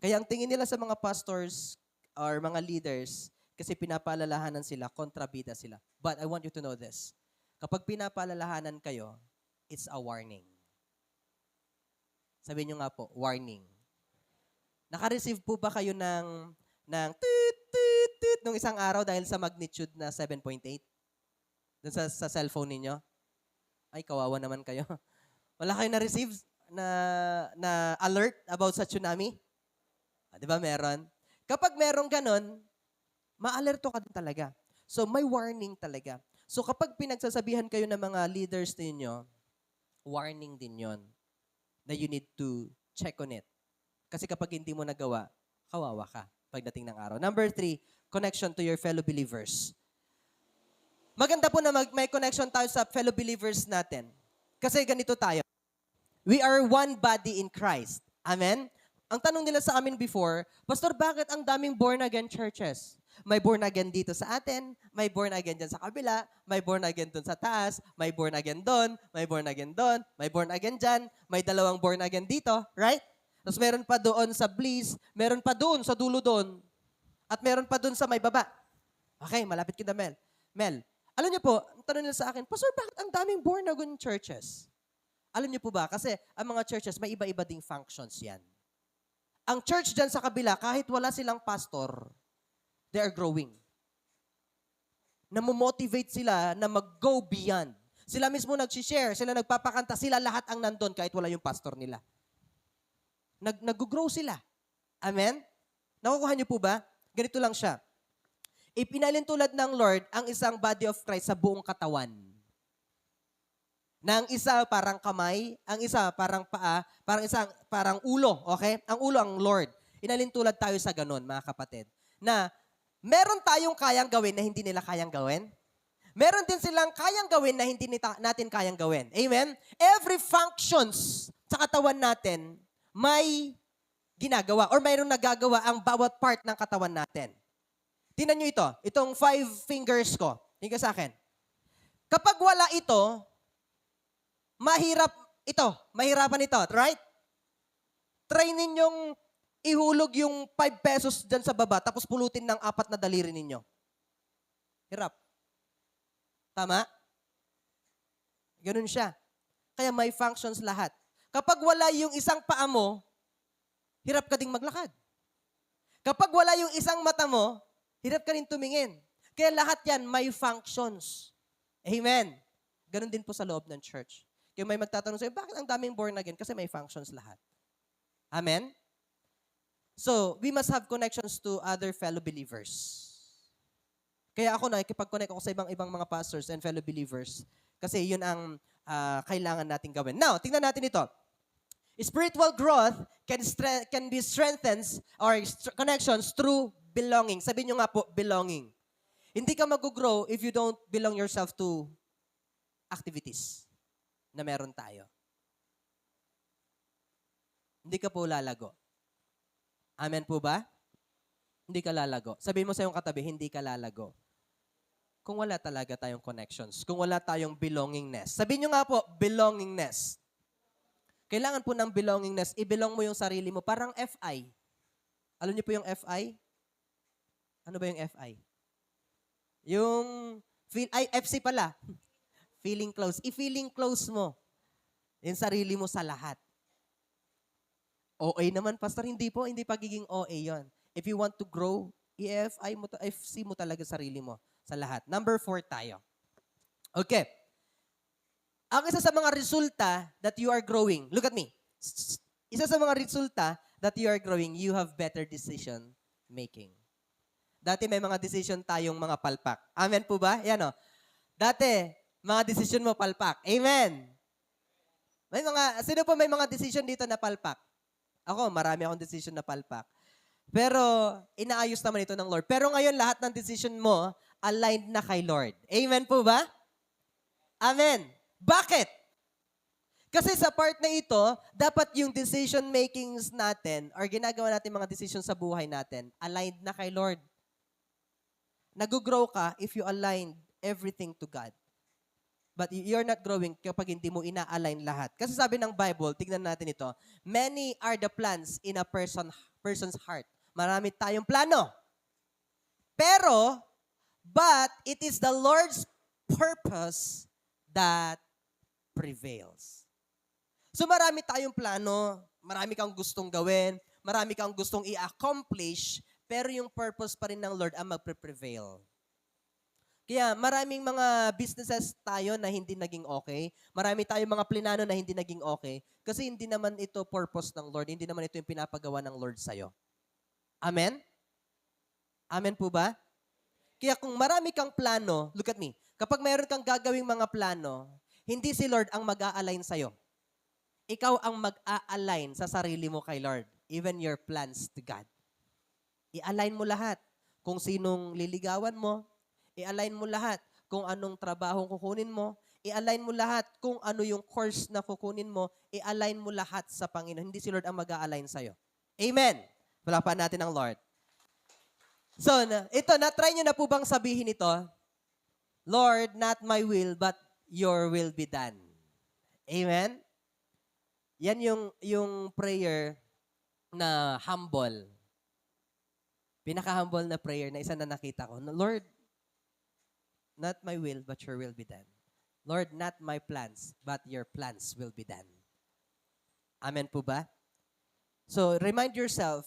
Kaya ang tingin nila sa mga pastors or mga leaders, kasi pinapaalalahanan sila, kontrabida sila. But I want you to know this. Kapag pinapaalalahanan kayo, it's a warning. Sabihin nyo nga po, warning. Naka-receive po ba kayo ng toot nung isang araw dahil sa magnitude na 7.8? Dun sa cellphone ninyo? Ay, kawawa naman kayo. Wala kayo na-receive na alert about sa tsunami? Di ba meron? Kapag meron ganon, ma-alerto ka din talaga. So, may warning talaga. So, kapag pinagsasabihan kayo ng mga leaders ninyo, warning din yon na you need to check on it. Kasi kapag hindi mo nagawa, kawawa ka pagdating ng araw. Number 3, connection to your fellow believers. Maganda po na may connection tayo sa fellow believers natin. Kasi ganito tayo. We are one body in Christ. Amen? Ang tanong nila sa amin before, Pastor, bakit ang daming born-again churches? May born-again dito sa atin, may born-again dyan sa kabila, may born-again dun sa taas, may born-again doon, may born-again doon, may born-again dyan, may dalawang born-again dito, right? Tapos meron pa doon sa Bliss, meron pa doon sa dulo doon, at meron pa doon sa may baba. Okay, malapit kita, Mel. Mel, alam niyo po, ang tanong nila sa akin, Pastor, bakit ang daming born-again churches? Alam niyo po ba, kasi ang mga churches, may iba-iba ding functions yan. Ang church dyan sa kabila, kahit wala silang pastor, they are growing. Namomotivate sila na mag-go beyond. Sila mismo nag-share, sila nagpapakanta, sila lahat ang nandun kahit wala yung pastor nila. Nag-grow sila. Amen? Nakukuha niyo po ba? Ganito lang siya. Ipinalintulad ng Lord ang isang body of Christ sa buong katawan. Na ang isa parang kamay, ang isa parang paa, parang ulo, okay? Ang ulo ang Lord. Inalintulad tayo sa ganun, mga kapatid. Na meron tayong kayang gawin na hindi nila kayang gawin. Meron din silang kayang gawin na hindi natin kayang gawin. Amen? Every functions sa katawan natin may ginagawa or mayroong nagagawa ang bawat part ng katawan natin. Tingnan nyo ito. Itong 5 fingers ko. Tingnan sa akin. Kapag wala ito, mahirapan ito, right? Try ninyong ihulog yung 5 pesos dyan sa baba tapos pulutin ng 4 na daliri ninyo. Hirap. Tama? Ganun siya. Kaya may functions lahat. Kapag wala yung isang paa mo, hirap ka ding maglakad. Kapag wala yung isang mata mo, hirap ka rin tumingin. Kaya lahat yan may functions. Amen. Ganun din po sa loob ng church. Kaya may magtatanong sa'yo, bakit ang daming born again? Kasi may functions lahat. Amen? So, we must have connections to other fellow believers. Kaya ako nakikipag-connect ako sa ibang mga pastors and fellow believers kasi yun ang kailangan natin gawin. Now, tingnan natin ito. Spiritual growth can be strengthened or connections through belonging. Sabihin nyo nga po, belonging. Hindi ka mag-grow if you don't belong yourself to activities na meron tayo. Hindi ka po lalago. Amen po ba? Hindi ka lalago. Sabihin mo sa iyong katabi, hindi ka lalago. Kung wala talaga tayong connections, kung wala tayong belongingness. Sabihin nyo nga po, belongingness. Kailangan po ng belongingness, i-belong mo yung sarili mo. Parang FI. Alam niyo po yung FI? Ano ba yung FI? Yung, FC pala. Feeling close. I-feeling close mo yung sarili mo sa lahat. OA naman, Pastor. Hindi po. Hindi pagiging OA yon. If you want to grow, FC mo talaga sarili mo sa lahat. Number 4 tayo. Okay. Ang isa sa mga resulta that you are growing, look at me. Isa sa mga resulta that you are growing, you have better decision making. Dati may mga decision tayong mga palpak. Amen po ba? Yan o. Dati, mga decision mo palpak. Amen. Sino po may mga decision dito na palpak? Ako, marami akong decision na palpak. Pero, inaayos naman ito ng Lord. Pero ngayon, lahat ng decision mo, aligned na kay Lord. Amen po ba? Amen. Bakit? Kasi sa part na ito, dapat yung decision makings natin or ginagawa natin mga decision sa buhay natin, aligned na kay Lord. Nag-grow ka if you align everything to God. But you're not growing kapag hindi mo ina-align lahat. Kasi sabi ng Bible, tignan natin ito, many are the plans in a person's heart. Marami tayong plano. Pero, but it is the Lord's purpose that prevails. So marami tayong plano, marami kang gustong gawin, marami kang gustong i-accomplish, pero yung purpose pa rin ng Lord ang magpre-prevail. Kaya maraming mga businesses tayo na hindi naging okay. Marami tayong mga plinano na hindi naging okay. Kasi hindi naman ito purpose ng Lord. Hindi naman ito yung pinapagawa ng Lord sa'yo. Amen? Amen po ba? Kaya kung marami kang plano, look at me. Kapag mayroon kang gagawing mga plano, hindi si Lord ang mag-a-align sa'yo. Ikaw ang mag-a-align sa sarili mo kay Lord. Even your plans to God. I-align mo lahat. Kung sinong liligawan mo, i-align mo lahat kung anong trabaho kukunin mo. I-align mo lahat kung ano yung course na kukunin mo. I-align mo lahat sa Panginoon. Hindi si Lord ang mag-a-align sa'yo. Amen. Palapakan natin ang Lord. So, ito, na-try nyo na po bang sabihin ito? Lord, not my will, but your will be done. Amen? Yan yung prayer na humble. Pinaka-humble na prayer na isa na nakita ko. Lord, not my will, but your will be done. Lord, not my plans, but your plans will be done. Amen po ba? So, remind yourself,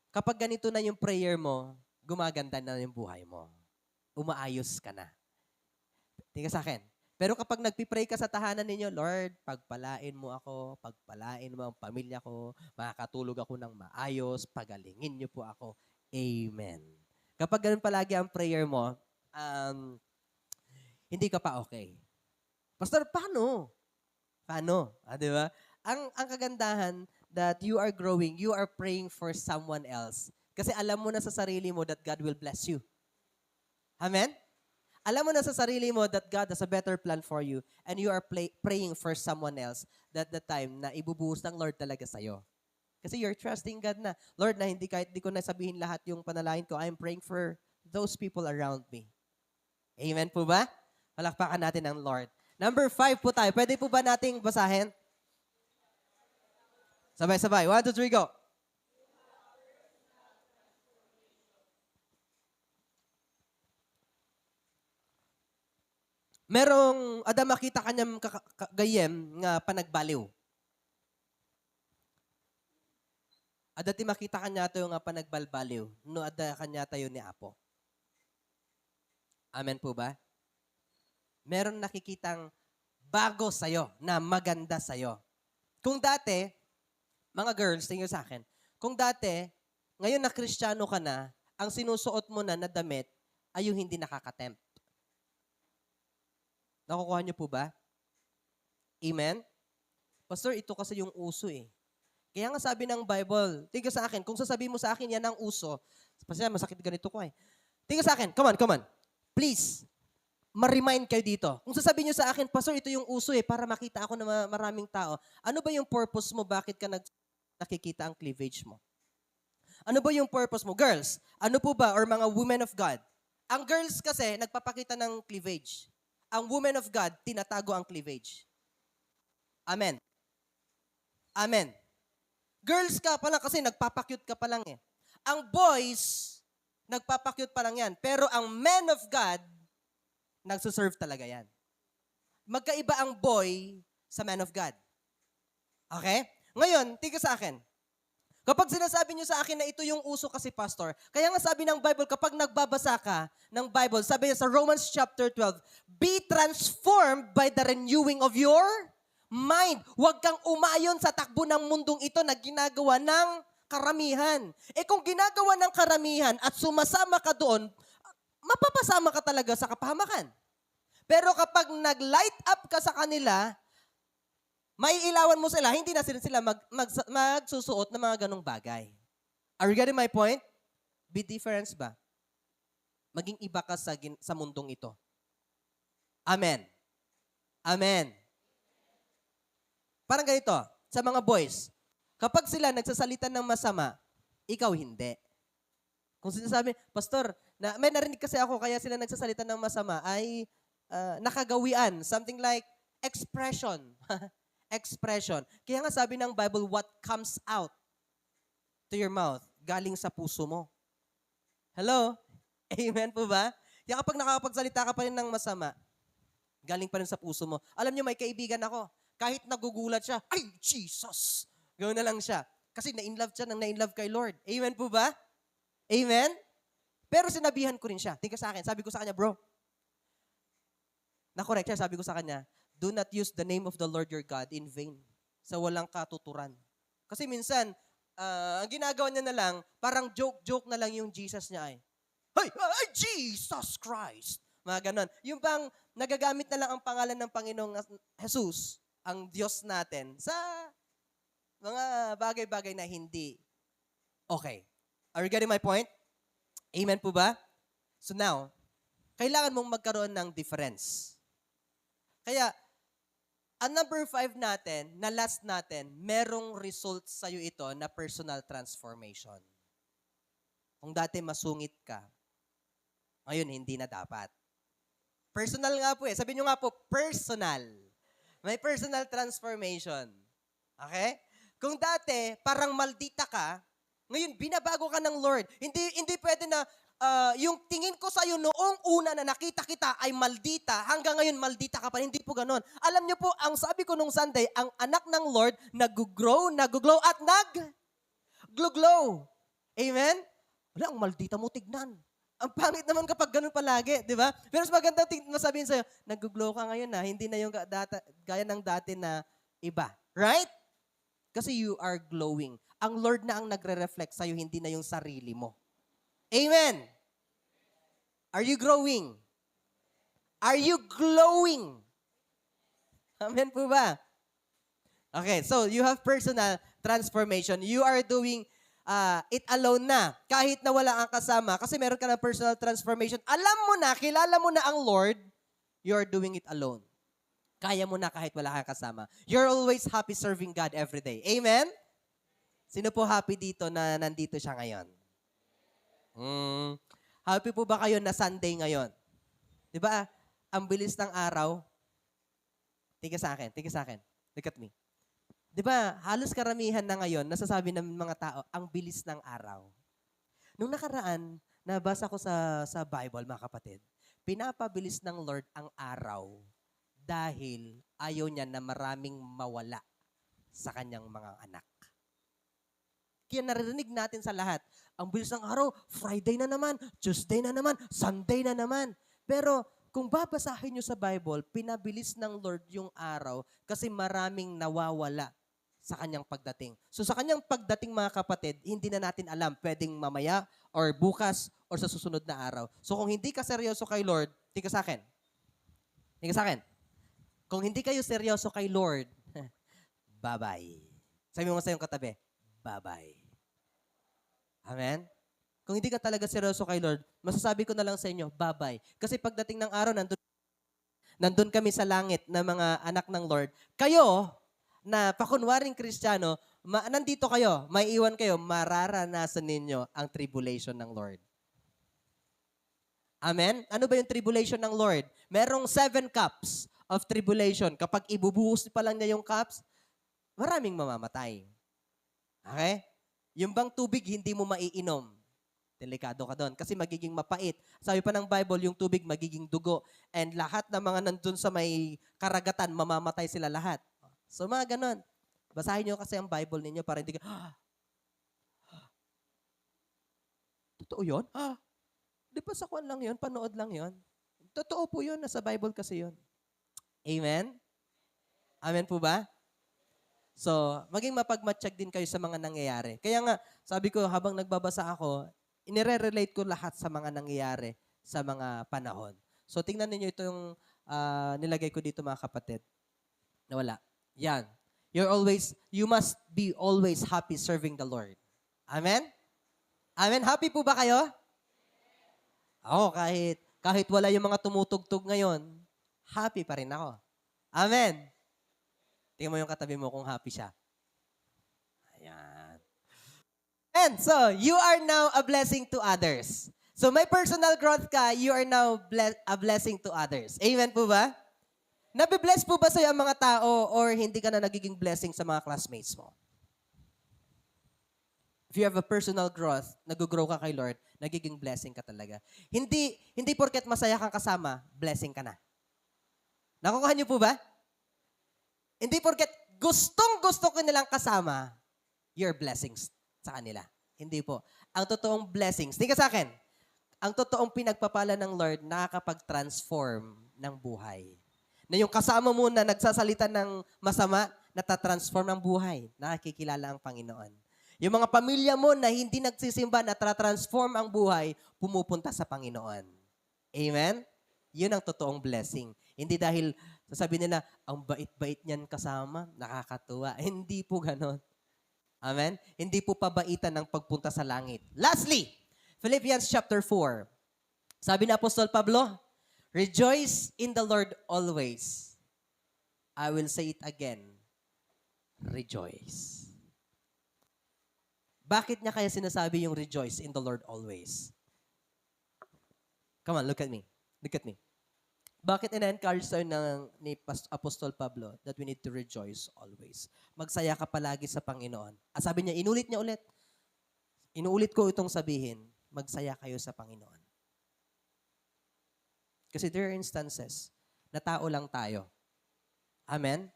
kapag ganito na yung prayer mo, gumaganda na yung buhay mo. Umaayos ka na. Tingnan sa akin. Pero kapag nagpipray ka sa tahanan ninyo, Lord, pagpalain mo ako, pagpalain mo ang pamilya ko, makakatulog ako ng maayos, pagalingin niyo po ako. Amen. Kapag ganun palagi ang prayer mo, hindi ka pa okay. Pastor, paano? Paano? Di ba? Ang kagandahan that you are growing, you are praying for someone else. Kasi alam mo na sa sarili mo that God will bless you. Amen? Alam mo na sa sarili mo that God has a better plan for you and you are praying for someone else that the time na ibubuhos ng Lord talaga sa'yo. Kasi you're trusting God na, Lord, na kahit di ko na sabihin lahat yung panalangin ko, I'm praying for those people around me. Amen po ba? Palakpakan natin ang Lord. Number 5 po tayo. Pwede po ba nating basahin? Sabay-sabay. 1, 2, 3, go. Merong, ada makita kanyang gayem nga panagbaliw. Ada ti makita kanya tayo nga panagbalbaliw. No, ada kanya tayo ni Apo. Amen po ba? Meron nakikitang bago sa'yo, na maganda sa'yo. Kung dati, mga girls, tingin sa akin, kung dati, ngayon na Kristiyano ka na, ang sinusuot mo na damit ay yung hindi nakakatempt. Nakukuha niyo po ba? Amen? Pastor, ito kasi yung uso eh. Kaya nga sabi ng Bible, tingin sa akin, kung sasabihin mo sa akin yan ang uso, kasi masakit ganito ko eh. Tingin sa akin, come on. Please, ma-remind kayo dito. Kung sasabihin niyo sa akin, Pastor, ito yung uso eh, para makita ako ng maraming tao. Ano ba yung purpose mo? Bakit ka nakikita ang cleavage mo? Ano ba yung purpose mo? Girls, ano po ba, or mga women of God? Ang girls kasi, nagpapakita ng cleavage. Ang women of God, tinatago ang cleavage. Amen. Amen. Girls ka pa lang kasi nagpapakyut ka pa lang eh. Ang boys, nagpapakyut pa lang yan. Pero ang men of God, nagsuserve talaga yan. Magkaiba ang boy sa man of God. Okay? Ngayon, tingnan sa akin. Kapag sinasabi niyo sa akin na ito yung uso kasi, Pastor, kaya nga sabi ng Bible, kapag nagbabasa ka ng Bible, sabi niya sa Romans chapter 12, be transformed by the renewing of your mind. Huwag kang umayon sa takbo ng mundong ito na ginagawa ng karamihan. Eh kung ginagawa ng karamihan at sumasama ka doon, mapapasama ka talaga sa kapahamakan. Pero kapag nag-light up ka sa kanila, may ilawan mo sila, hindi na sila magsusuot ng mga ganong bagay. Are you getting my point? Be difference ba? Maging iba ka sa mundong ito. Amen. Amen. Parang ganito, sa mga boys, kapag sila nagsasalita ng masama, ikaw hindi. Kung sinasabi, Pastor, may narinig kasi ako kaya sila nagsasalita ng masama ay nakagawian. Something like expression. Expression. Kaya nga sabi ng Bible, what comes out to your mouth, galing sa puso mo. Hello? Amen po ba? Kaya kapag nakakapagsalita ka pa rin ng masama, galing pa rin sa puso mo. Alam niyo, may kaibigan ako. Kahit nagugulat siya, ay, Jesus! Gawin na lang siya. Kasi na-inlove siya ng na-inlove kay Lord. Amen po ba? Amen? Pero sinabihan ko rin siya. Tingka sa akin. Sabi ko sa kanya, bro, na-correct siya. Sabi ko sa kanya, do not use the name of the Lord your God in vain. Sa walang katuturan. Kasi minsan, ang ginagawa niya na lang, parang joke-joke na lang yung Jesus niya ay, hey, Jesus Christ! Mga ganon. Yung bang nagagamit na lang ang pangalan ng Panginoong Jesus, ang Diyos natin, sa mga bagay-bagay na hindi okay. Are you getting my point? Amen po ba? So now, kailangan mong magkaroon ng difference. Kaya, ang number 5 natin, na last natin, merong results sa'yo ito na personal transformation. Kung dati masungit ka, ngayon hindi na dapat. Personal nga po eh. Sabi nyo nga po, personal. May personal transformation. Okay? Kung dati, parang maldita ka, ngayon binabago ka ng Lord. Hindi pwede na yung tingin ko sa'yo noong una na nakita kita ay maldita, hanggang ngayon maldita ka pa. Hindi po ganon. Alam niyo po, ang sabi ko nung Sunday, ang anak ng Lord, nag-grow, at nag-glow. Amen? Wala, ang maldita mo, tignan. Ang pangit naman kapag ganun palagi, di ba? Pero mas magandang masabihin sa'yo, nag-glow ka ngayon na, hindi na yung gaya ng dati na iba. Right? Kasi you are glowing. Ang Lord na ang nagre-reflect sa'yo, hindi na yung sarili mo. Amen. Are you growing? Are you glowing? Amen po ba? Okay, so you have personal transformation. You are doing it alone na. Kahit na wala ang kasama, kasi meron ka ng personal transformation. Alam mo na, kilala mo na ang Lord, you are doing it alone. Kaya mo na kahit wala kang kasama. You're always happy serving God every day. Amen? Sino po happy dito na nandito siya ngayon? Happy po ba kayo na Sunday ngayon? Di ba? Ang bilis ng araw. Tingin sa akin. Look at me. Di ba, halos karamihan na ngayon, nasasabi ng mga tao, ang bilis ng araw. Nung nakaraan, nabasa ko sa Bible, mga kapatid, pinapabilis ng Lord ang araw dahil ayaw niya na maraming mawala sa kanyang mga anak. Kaya naririnig natin sa lahat, ang bilis ng araw, Friday na naman, Tuesday na naman, Sunday na naman. Pero kung babasahin nyo sa Bible, pinabilis ng Lord yung araw kasi maraming nawawala sa kanyang pagdating. So sa kanyang pagdating, mga kapatid, hindi na natin alam, pwedeng mamaya or bukas or sa susunod na araw. So kung hindi ka seryoso kay Lord, tingin ka sa akin. Kung hindi kayo seryoso kay Lord, bye-bye. Sabi mo sa iyong katabi, bye-bye. Amen? Kung hindi ka talaga seryoso kay Lord, masasabi ko na lang sa inyo, bye-bye. Kasi pagdating ng araw, nandun kami sa langit na mga anak ng Lord. Kayo, na pakunwaring Kristiyano, nandito kayo, may iwan kayo, mararanasan ninyo ang tribulation ng Lord. Amen? Ano ba yung tribulation ng Lord? Merong 7 cups of tribulation. Kapag ibubuhos pa lang niya yung cups, maraming mamamatay. Okay? Yung bang tubig, hindi mo maiinom. Delikado ka doon. Kasi magiging mapait. Sabi pa ng Bible, yung tubig magiging dugo. And lahat ng mga nandun sa may karagatan, mamamatay sila lahat. So mga ganon. Basahin nyo kasi ang Bible ninyo para hindi ka, totoo yun? Di ba sa kwan lang yun? Panood lang yun? Totoo po yun. Nasa Bible kasi yun. Amen? Amen po ba? So, maging mapagmatsyag din kayo sa mga nangyayari. Kaya nga, sabi ko, habang nagbabasa ako, inire-relate ko lahat sa mga nangyayari sa mga panahon. So, tingnan niyo ito yung nilagay ko dito, mga kapatid. Nawala. Yan. You must be always happy serving the Lord. Amen? Amen? Happy po ba kayo? Ako, kahit wala yung mga tumutugtog ngayon, happy pa rin ako. Amen? Tingnan mo yung katabi mo kung happy siya. Ayan. And so, you are now a blessing to others. So, may personal growth ka, you are now a blessing to others. Amen po ba? Nabibless po ba sa'yo ang mga tao or hindi ka na nagiging blessing sa mga classmates mo? If you have a personal growth, nag-grow ka kay Lord, nagiging blessing ka talaga. Hindi porket masaya kang kasama, blessing ka na. Nakukuha niyo po ba? Hindi porket gustong-gusto ko nilang kasama, you're blessings sa kanila. Hindi po. Ang totoong blessings, tingnan sa akin, ang totoong pinagpapala ng Lord, nakakapag-transform ng buhay. Na yung kasama mo na nagsasalita ng masama, natatransform ng buhay. Nakikilala ang Panginoon. Yung mga pamilya mo na hindi nagsisimba, natatransform ang buhay, pumupunta sa Panginoon. Amen? Yun ang totoong blessing. Hindi dahil sasabihin nila, ang bait-bait niyan kasama, nakakatuwa. Hindi po ganon. Amen? Hindi po pabaitan ng pagpunta sa langit. Lastly, Philippians chapter 4. Sabi ni Apostol Pablo, rejoice in the Lord always. I will say it again. Rejoice. Bakit niya kaya sinasabi yung rejoice in the Lord always? Come on, look at me. Look at me. Bakit ina-encourage tayo ni Apostol Pablo that we need to rejoice always? Magsaya ka palagi sa Panginoon. Sabi niya, inulit niya ulit. Inuulit ko itong sabihin, magsaya kayo sa Panginoon. Kasi there are instances na tao lang tayo. Amen?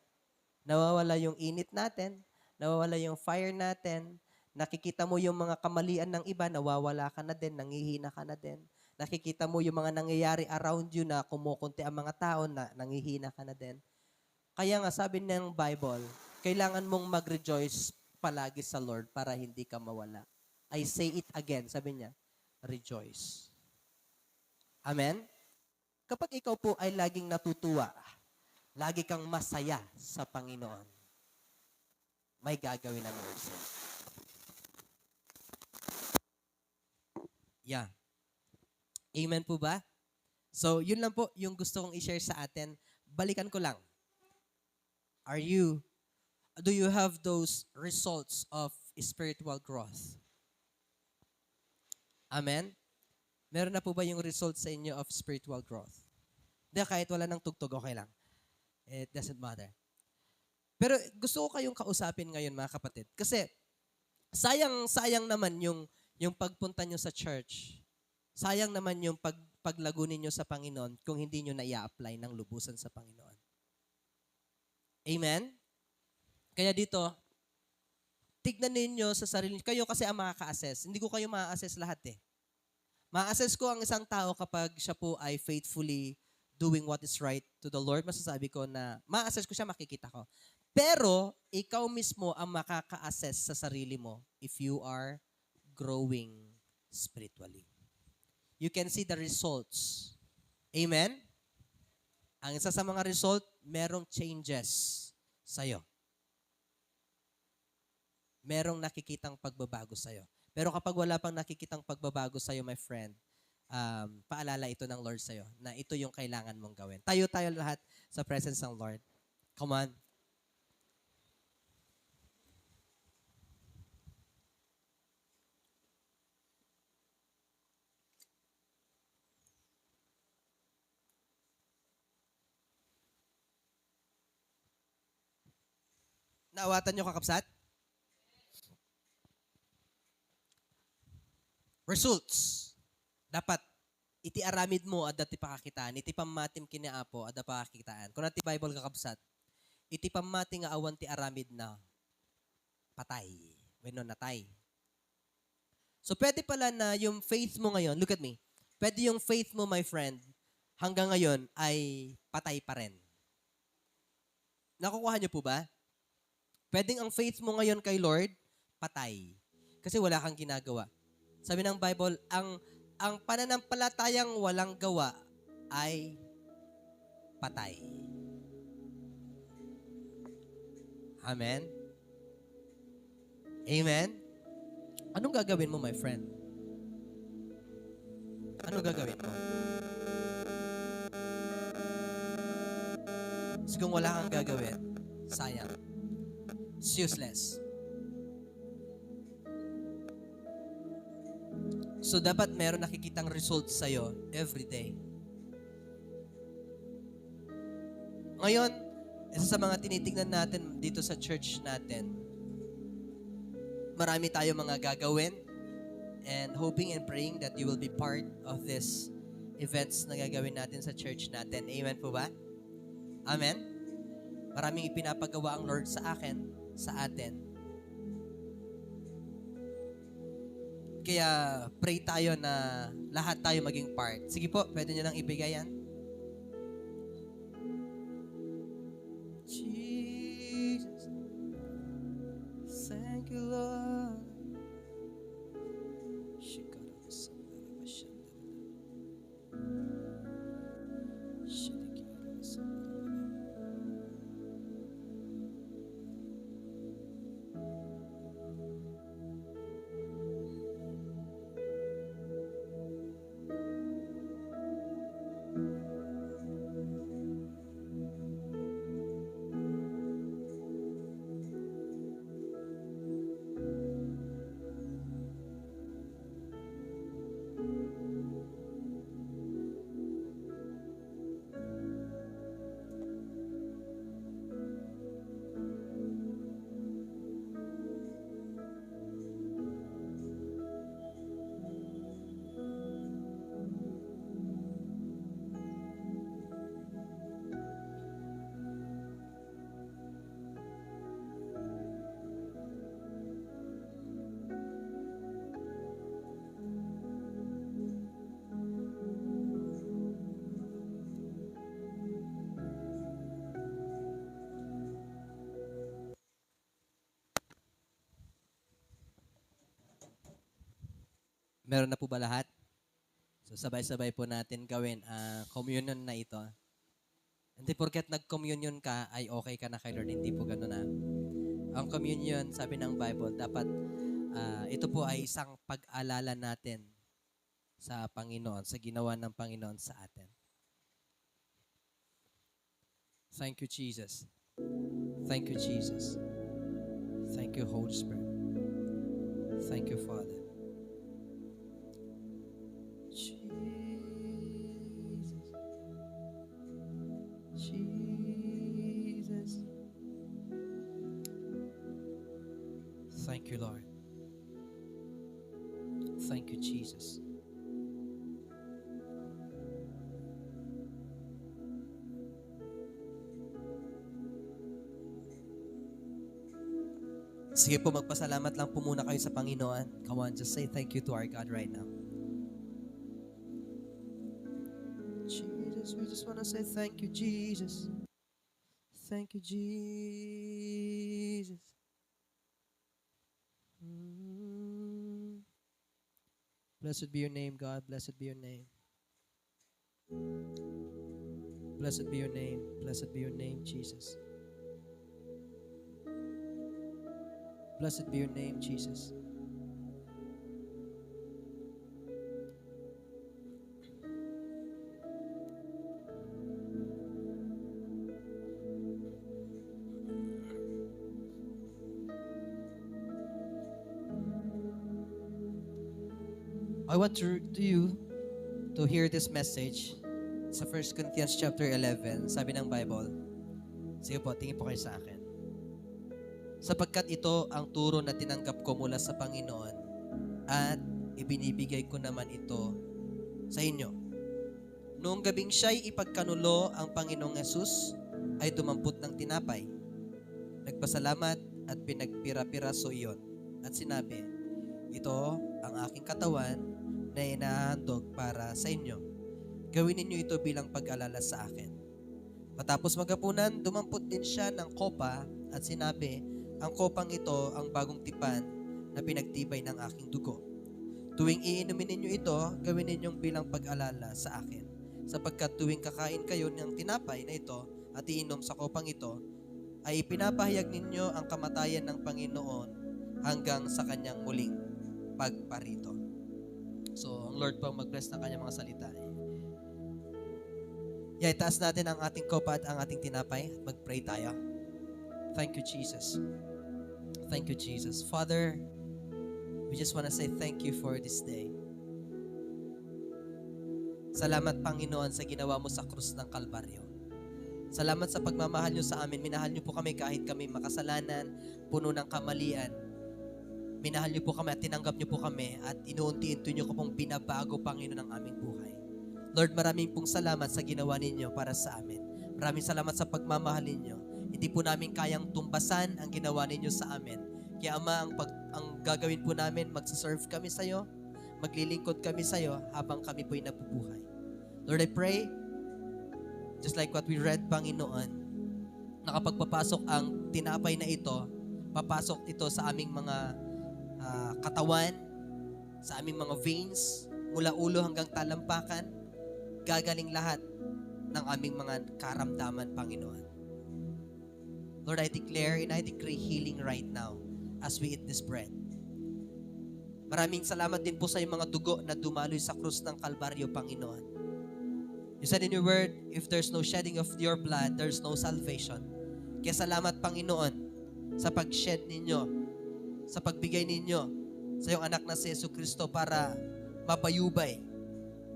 Nawawala yung init natin, nawawala yung fire natin, nakikita mo yung mga kamalian ng iba, nawawala ka na din, nangihina ka na din. Nakikita mo yung mga nangyayari around you na kumukunti ang mga tao na nangihina ka na din. Kaya nga sabi ng Bible, kailangan mong mag-rejoice palagi sa Lord para hindi ka mawala. I say it again, sabi niya, rejoice. Amen? Kapag ikaw po ay laging natutuwa, lagi kang masaya sa Panginoon, may gagawin ang Lord sa'yo. Yeah. Amen po ba? So, yun lang po yung gusto kong i-share sa atin. Balikan ko lang. Do you have those results of spiritual growth? Amen? Meron na po ba yung results sa inyo of spiritual growth? Hindi, kahit wala ng tugtog, okay lang. It doesn't matter. Pero gusto ko kayong kausapin ngayon, mga kapatid. Kasi sayang naman yung pagpunta nyo sa church. Sayang naman yung paglago ninyo sa Panginoon kung hindi nyo na i-apply ng lubusan sa Panginoon. Amen? Kaya dito, tignan ninyo sa sarili. Kayo kasi ang makaka-assess. Hindi ko kayo ma-assess lahat eh. Ma-assess ko ang isang tao kapag siya po ay faithfully doing what is right to the Lord. Masasabi ko na ma-assess ko siya, makikita ko. Pero, ikaw mismo ang makaka-assess sa sarili mo if you are growing spiritually. You can see the results. Amen? Ang isa sa mga result, merong changes sa'yo. Merong nakikitang pagbabago sa'yo. Pero kapag wala pang nakikitang pagbabago sa'yo, my friend, paalala ito ng Lord sa'yo na ito yung kailangan mong gawin. Tayo lahat sa presence ng Lord. Come on. Naawatan nyo kakapsat? Results. Dapat iti aramid mo at dati pakakitaan. Iti pamatim kiniapo at pakakitaan. Kung nati Bible kakapsat, iti pamati nga awan ti aramid na patay. Bueno, natay. So pwede pala na yung faith mo ngayon, look at me, pwede yung faith mo, my friend, hanggang ngayon ay patay pa rin. Nakukuha niyo po ba? Pwedeng ang faith mo ngayon kay Lord, patay. Kasi wala kang ginagawa. Sabi ng Bible, ang pananampalatayang walang gawa ay patay. Amen? Amen? Anong gagawin mo, my friend? Anong gagawin mo? So kung wala kang gagawin, sayang. It's useless. So dapat meron nakikitang results sa'yo every day. Ngayon, isa sa mga tinitingnan natin dito sa church natin, marami tayo mga gagawin and hoping and praying that you will be part of this events na gagawin natin sa church natin. Amen po ba? Amen? Maraming ipinapagawa ang Lord sa akin, sa atin. Kaya pray tayo na lahat tayo maging part. Sige po, pwede nyo lang ibigay yan. Jesus, thank you, Lord. Meron na po ba lahat? So sabay-sabay po natin gawin ang communion na ito. Hindi porket nag-communion ka ay okay ka na kay Lord. Hindi po gano'n na. Ang communion, sabi ng Bible, dapat ito po ay isang pag-alala natin sa Panginoon, sa ginawa ng Panginoon sa atin. Thank you, Jesus. Thank you, Jesus. Thank you, Holy Spirit. Thank you, Father. Jesus. Jesus. Thank you, Lord. Thank you, Jesus. Sige po, magpasalamat lang po muna kayo sa Panginoon. Come on, just say thank you to our God right now. Jesus, we just want to say thank you, Jesus. Thank you, Jesus. Blessed be your name, God. Blessed be your name. Blessed be your name. Blessed be your name, Jesus. Blessed be your name, Jesus. I want you to hear this message sa 1 Corinthians chapter 11. Sabi ng Bible, sige po, tingin po kayo sa akin. Sapagkat ito ang turo na tinanggap ko mula sa Panginoon at ibinibigay ko naman ito sa inyo. Noong gabing siya'y ipagkanulo ang Panginoong Yesus ay dumampot ng tinapay. Nagpasalamat at pinagpira-piraso iyon at sinabi, ito ang aking katawan na inahandog para sa inyo. Gawin ninyo ito bilang pag-alala sa akin. Matapos maghapunan, dumampot din siya ng kopa at sinabi, ang kopang ito ang bagong tipan na pinagtibay ng aking dugo. Tuwing iinumin ninyo ito, gawin ninyong bilang pag-alala sa akin. Sapagkat tuwing kakain kayo ng tinapay na ito at iinom sa kopang ito, ay ipinapahayag ninyo ang kamatayan ng Panginoon hanggang sa kanyang muling pagparito. So, ang Lord po mag-bless ng kanyang mga salita. Itaas natin ang ating kopa at ang ating tinapay at mag-pray tayo. Thank you, Jesus. Thank you, Jesus. Father, we just want to say thank you for this day. Salamat, Panginoon, sa ginawa mo sa krus ng Kalbaryo. Salamat sa pagmamahal nyo sa amin. Minahal nyo po kami kahit kami makasalanan, puno ng kamalian. Minahal niyo po kami at tinanggap niyo po kami at inuunti-unti niyo ko pong binabago, Panginoon, ang aming buhay. Lord, maraming pong salamat sa ginawa ninyo para sa amin. Maraming salamat sa pagmamahal ninyo. Hindi po namin kayang tumbasan ang ginawa ninyo sa amin. Kaya Ama, ang gagawin po namin, magsaserve kami sa iyo, maglilingkod kami sa iyo habang kami po'y nabubuhay. Lord, I pray, just like what we read, Panginoon, na kapag papasok ang tinapay na ito, papasok ito sa aming mga katawan, sa aming mga veins, mula ulo hanggang talampakan, gagaling lahat ng aming mga karamdaman, Panginoon. Lord, I declare and I decree healing right now as we eat this bread. Maraming salamat din po sa iyong mga dugo na dumaloy sa krus ng Kalbaryo, Panginoon. You said in your word, if there's no shedding of your blood, there's no salvation. Kaya salamat, Panginoon, sa pag-shed ninyo, sa pagbigay ninyo sa iyong anak na si Jesucristo para mapayubay,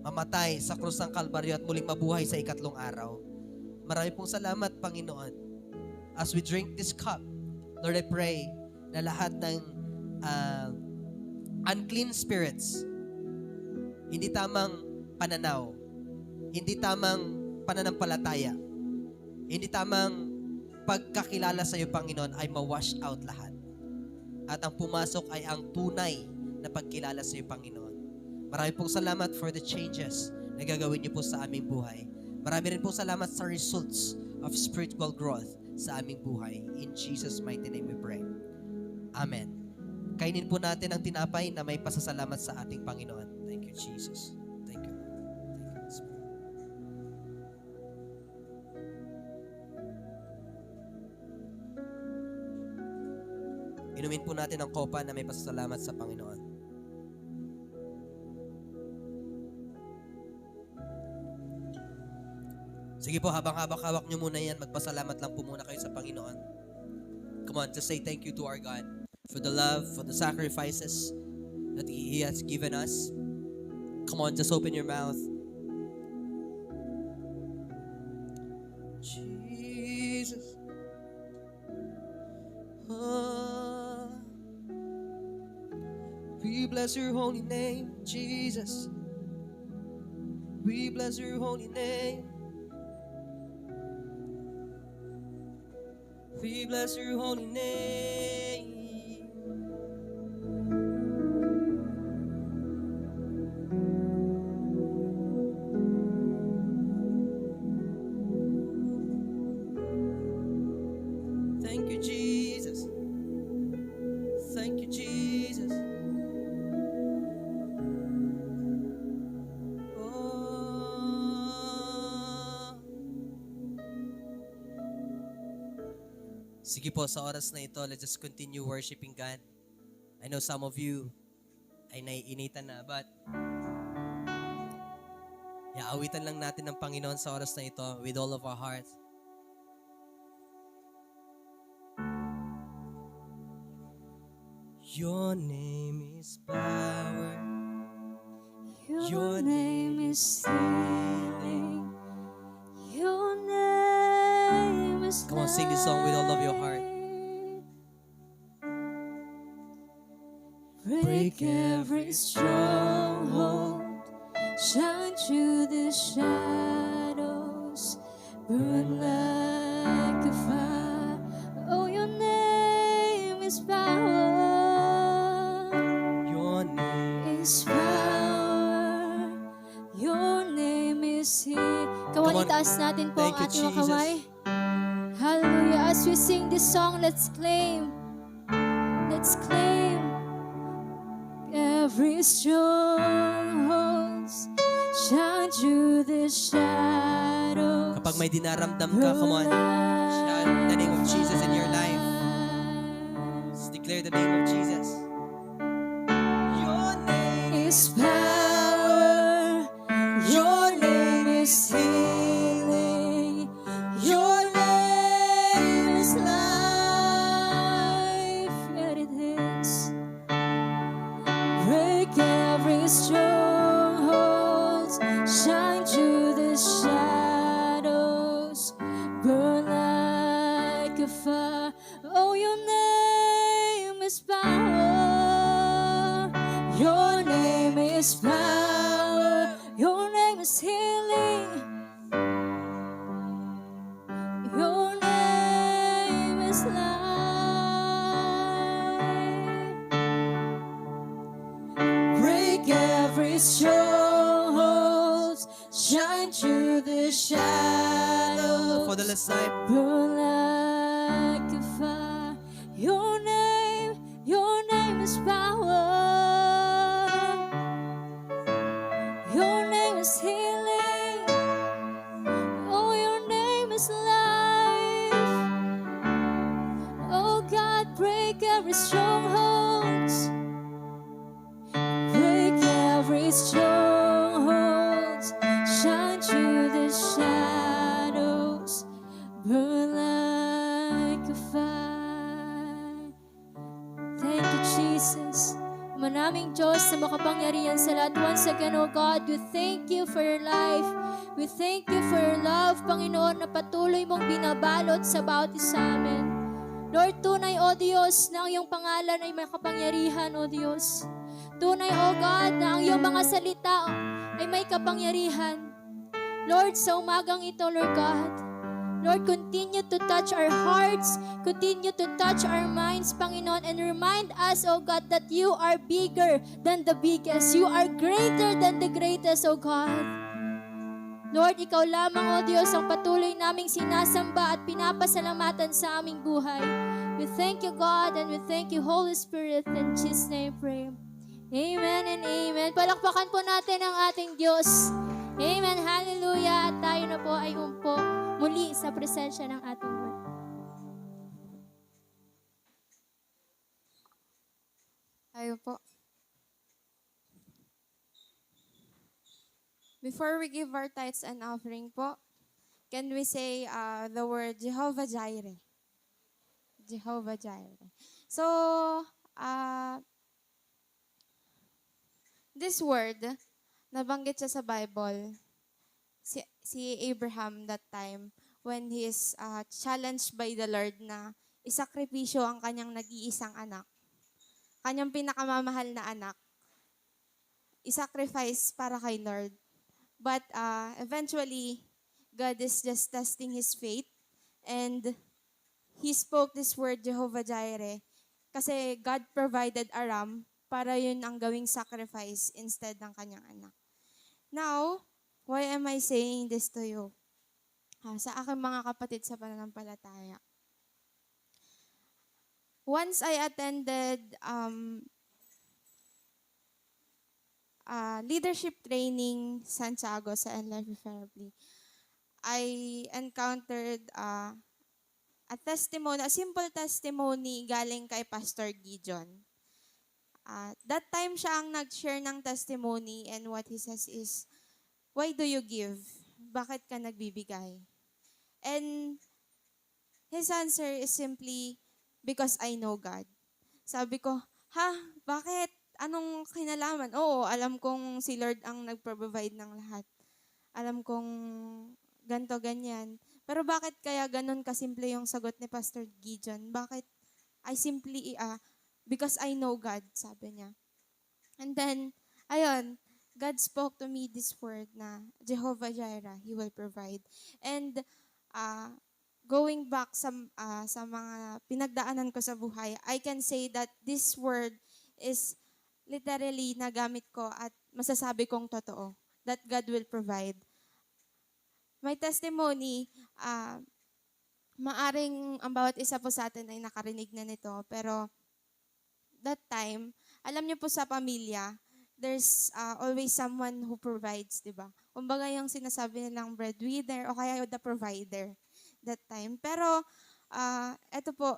mamatay sa krus ng Kalbaryo at muling mabuhay sa ikatlong araw. Marami pong salamat, Panginoon. As we drink this cup, Lord, I pray na lahat ng unclean spirits, hindi tamang pananaw, hindi tamang pananampalataya, hindi tamang pagkakilala sa iyo, Panginoon, ay ma-wash out lahat. At ang pumasok ay ang tunay na pagkilala sa iyo, Panginoon. Marami pong salamat for the changes na gagawin niyo po sa aming buhay. Marami rin pong salamat sa results of spiritual growth sa aming buhay. In Jesus' mighty name we pray. Amen. Kainin po natin ang tinapay na may pasasalamat sa ating Panginoon. Thank you, Jesus. Thank you. Thank you, Spirit. Inumin po natin ang kopa na may pasasalamat sa Panginoon. Sige po, habang hawak nyo muna yan, magpasalamat lang po muna kayo sa Panginoon. Come on, just say thank you to our God for the love, for the sacrifices that He has given us. Come on, just open your mouth. Jesus. We bless your holy name, Jesus. We bless your holy name. We bless your holy name. Thank you, Jesus. Thank you, Jesus. Sige po, sa oras na ito, let's just continue worshiping God. I know some of you ay naiinitan na, but iaawitan lang natin ng Panginoon sa oras na ito with all of our heart. Your name is power. Your name is healing. Your name is Come on, sing this song with all of your heart. Break every stronghold, shine through the shadows, burn like a fire. Oh, your name is power. Your name. Is power. Your name is here. Kawan, Come on. itaas natin po ang Thank you, ating mga Jesus. kamay. Hallelujah. As we sing this song, let's claim. Let's claim. Every stronghold shine through the shadows. Kapag may dinaramdam ka, come on, shout the name of Jesus in your life. Just declare the name of Jesus. Your name Is power. Your name is healing. Your name is life. Yet it is. Break every stronghold. Shine through the shadows. Burn like a fire. Oh, your name is power. Your name is power. Your name is healing. Your name is life. Break every stronghold. Shine through the shadows. for the last time. Burn like a fire. Your name is power. Your name is healing. Oh, your name is life. Oh God, break every stronghold. Break every stronghold. Shine through the shadows. Burn like a fire. Thank you, Jesus. Manaming Diyos na makapangyarihan sa lahat. Once again, O God, we thank you for your life. We thank you for your love, Panginoon, na patuloy mong binabalot sa bawat isa amin. Lord, tunay, O Diyos, na ang iyong pangalan ay makapangyarihan, O Diyos. Tunay, O God, na ang iyong mga salita ay may kapangyarihan. Lord, sa umagang ito, Lord God, Lord, continue to touch our hearts, continue to touch our minds, Panginoon, and remind us, O God, that you are bigger than the biggest. You are greater than the greatest, O God. Lord, Ikaw lamang, O Diyos, ang patuloy naming sinasamba at pinapasalamatan sa aming buhay. We thank you, God, and we thank you, Holy Spirit. In Jesus' name, pray. Amen and amen. Palakpakan po natin ang ating Diyos. Amen. Hallelujah. At tayo na po ay umpo muli sa presensya ng ating Lord. Tayo po. Before we give our tithes and offering po, can we say the word Jehovah Jireh? Jehovah Jireh. So, this word, nabanggit siya sa Bible, si Abraham that time, when he is challenged by the Lord na isakripisyo ang kanyang nag-iisang anak, kanyang pinakamamahal na anak, isacrifice para kay Lord. But eventually, God is just testing his faith, and he spoke this word, Jehovah Jireh, kasi God provided a ram para yun ang gawing sacrifice instead ng kanyang anak. Now, why am I saying this to you? Sa aking mga kapatid sa pananampalataya. Once I attended leadership training Santiago sa Enlife Fairplay, I encountered a testimony, a simple testimony galing kay Pastor Gideon. That time siya ang nag-share ng testimony, and what he says is, why do you give? Bakit ka nagbibigay? And his answer is simply, because I know God. Sabi ko, bakit? Anong kinalaman? Oo, alam kong si Lord ang nagpro-provide ng lahat. Alam kong ganto, ganyan. Pero bakit kaya ganun kasimple yung sagot ni Pastor Gideon? Bakit? Because I know God, sabi niya. And then, ayun, God spoke to me this word na Jehovah Jireh, He will provide. And going back sa mga pinagdaanan ko sa buhay, I can say that this word is literally nagamit ko at masasabi kong totoo, that God will provide. My testimony, maaring ang bawat isa po sa atin ay nakarinig na nito, pero that time, alam niyo po sa pamilya, there's always someone who provides, di ba? Kumbaga yung sinasabi nilang breadwinner o kaya the provider that time. Pero, eto po,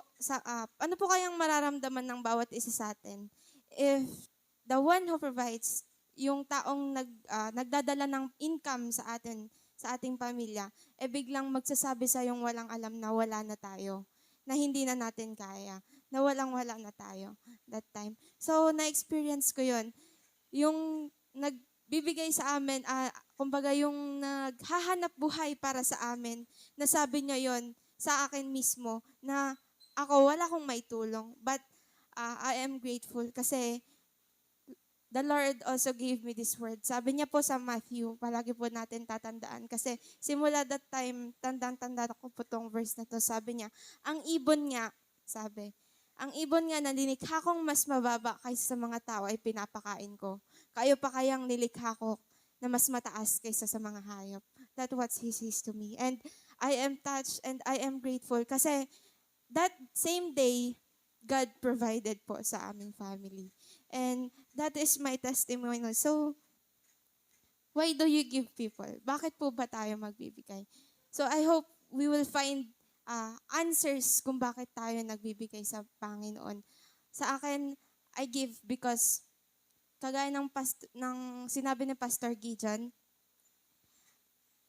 ano po kayang mararamdaman ng bawat isa sa atin if the one who provides, yung taong nagdadala ng income sa atin, sa ating pamilya, biglang magsasabi sa yung walang alam na wala na tayo, na hindi na natin kaya, na walang-wala na tayo that time. So, na-experience ko yun. Yung nagbibigay sa amin, kumbaga yung naghahanap buhay para sa amin, nasabi niya yon sa akin mismo, na ako wala akong may tulong, but I am grateful kasi the Lord also gave me this word. Sabi niya po sa Matthew, palagi po natin tatandaan. Kasi simula that time, tandang-tanda ko po tong verse na to. Sabi niya, ang ibon nga na nilikha kong mas mababa kaysa sa mga tao ay pinapakain ko. Kayo pa kayang nilikha ko na mas mataas kaysa sa mga hayop. That's what He says to me. And I am touched and I am grateful kasi that same day, God provided po sa aming family. And that is my testimony. So, why do you give people? Bakit po ba tayo magbibigay? So, I hope we will find answers kung bakit tayo nagbibigay sa Panginoon. Sa akin, I give because, kagaya ng sinabi ni Pastor Gideon,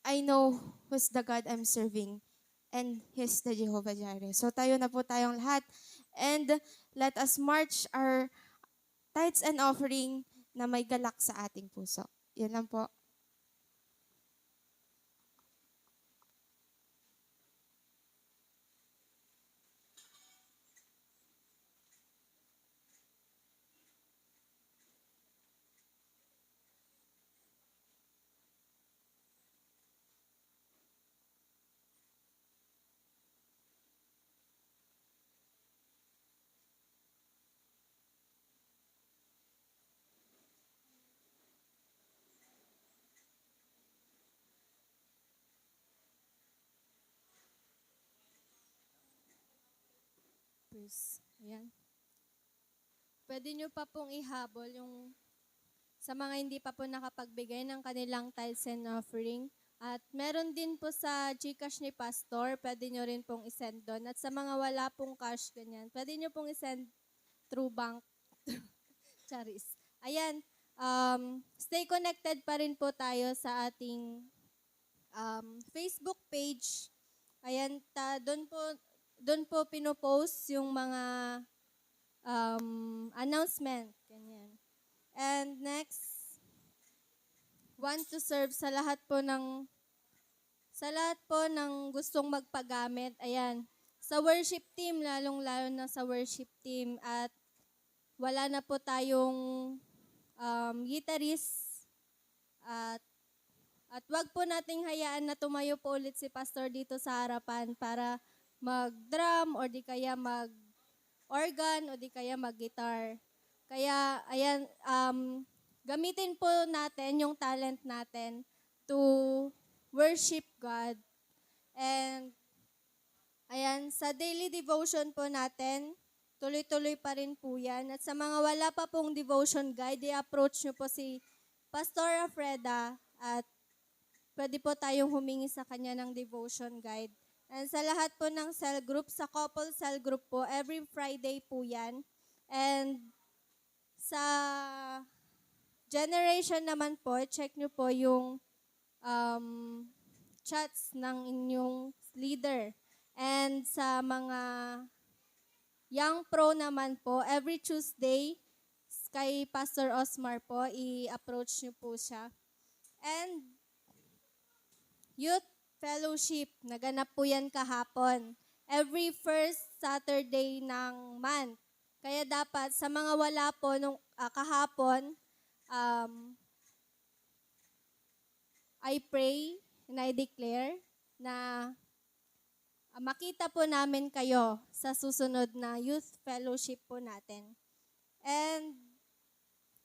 I know who's the God I'm serving, and He's the Jehovah Jireh. So, tayo na po tayong lahat. And let us march our tithes and offering na may galak sa ating puso. Yan lang po. Verse. Ayan. Pwede nyo pa pong ihabol yung sa mga hindi pa po nakapagbigay ng kanilang tithes and offering. At meron din po sa GCash ni Pastor, pwede nyo rin pong isend doon. At sa mga wala pong cash, ganyan, pwede nyo pong isend through bank, Charis. Ayan, stay connected pa rin po tayo sa ating Facebook page. Ayan, doon po pinopost yung mga announcement. Ganyan. And next, want to serve sa lahat po ng gustong magpagamit. Ayan, sa worship team, lalong-lalo na sa worship team. At wala na po tayong guitarist. At wag po nating hayaan na tumayo po ulit si pastor dito sa harapan para mag-drum or di kaya mag-organ o di kaya mag-guitar. Kaya, ayan, gamitin po natin yung talent natin to worship God. And, ayan, sa daily devotion po natin, tuloy-tuloy pa rin po yan. At sa mga wala pa pong devotion guide, i-approach nyo po si Pastor Alfreda at pwede po tayong humingi sa kanya ng devotion guide. And sa lahat po ng cell group, sa couple cell group po, every Friday po yan. And sa generation naman po, check nyo po yung chats ng inyong leader. And sa mga young pro naman po, every Tuesday, kay Pastor Osmar po, i-approach nyo po siya. And youth fellowship, naganap po yan kahapon. Every first Saturday ng month. Kaya dapat sa mga wala po nung kahapon, I pray and I declare na makita po namin kayo sa susunod na youth fellowship po natin. And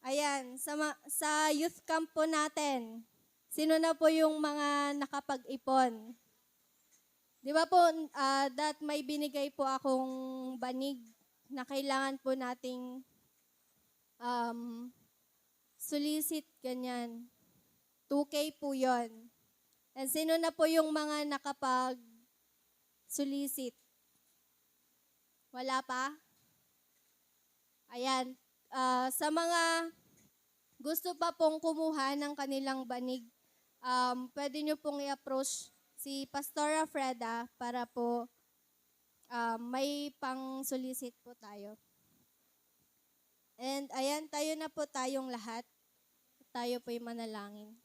ayan, sa youth camp po natin, sino na po yung mga nakapag-ipon? Di ba po, that may binigay po akong banig na kailangan po nating solicit, ganyan. 2K po yon. And sino na po yung mga nakapag-solicit? Wala pa? Ayan. Sa mga gusto pa pong kumuha ng kanilang banig, pwede nyo pong i-approach si Pastor Alfreda para po may pang-solicit po tayo. And ayan, tayo na po tayong lahat. Tayo po'y manalangin.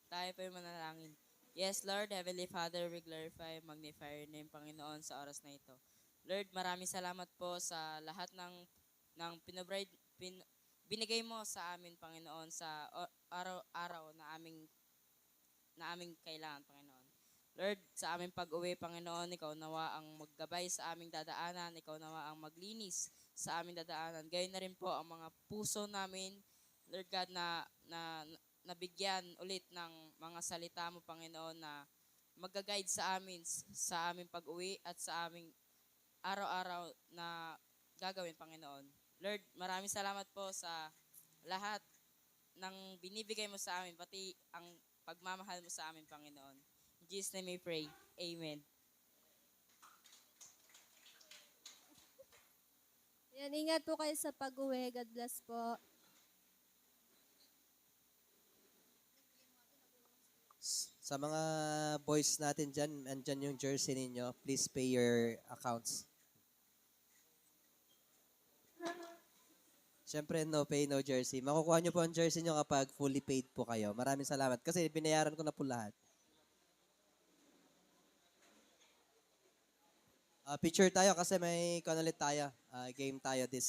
Tayo po'y manalangin. Yes, Lord, Heavenly Father, we glorify, magnify your name, Panginoon, sa oras na ito. Lord, maraming salamat po sa lahat ng binigay mo sa amin, Panginoon, sa araw-araw na aming kailangan, Panginoon. Lord, sa aming pag-uwi, Panginoon, Ikaw nawa ang maggabay sa aming dadaanan, Ikaw nawa ang maglinis sa aming dadaanan. Gayon na rin po ang mga puso namin, Lord God, na nabigyan ulit ng mga salita mo, Panginoon, na mag-guide sa aming pag-uwi at sa aming araw-araw na gagawin, Panginoon. Lord, maraming salamat po sa lahat ng binibigay mo sa amin, pati ang pagmamahal mo sa amin, Panginoon. In Jesus' name we pray. Amen. Yan, ingat po kayo sa pag-uwi. God bless po. Sa mga boys natin dyan, andyan yung jersey ninyo. Please pay your accounts. Siyempre, no pay, no jersey. Makukuha nyo po ang jersey nyo kapag fully paid po kayo. Maraming salamat. Kasi binayaran ko na po lahat. Picture tayo kasi may ulit tayo. Game tayo this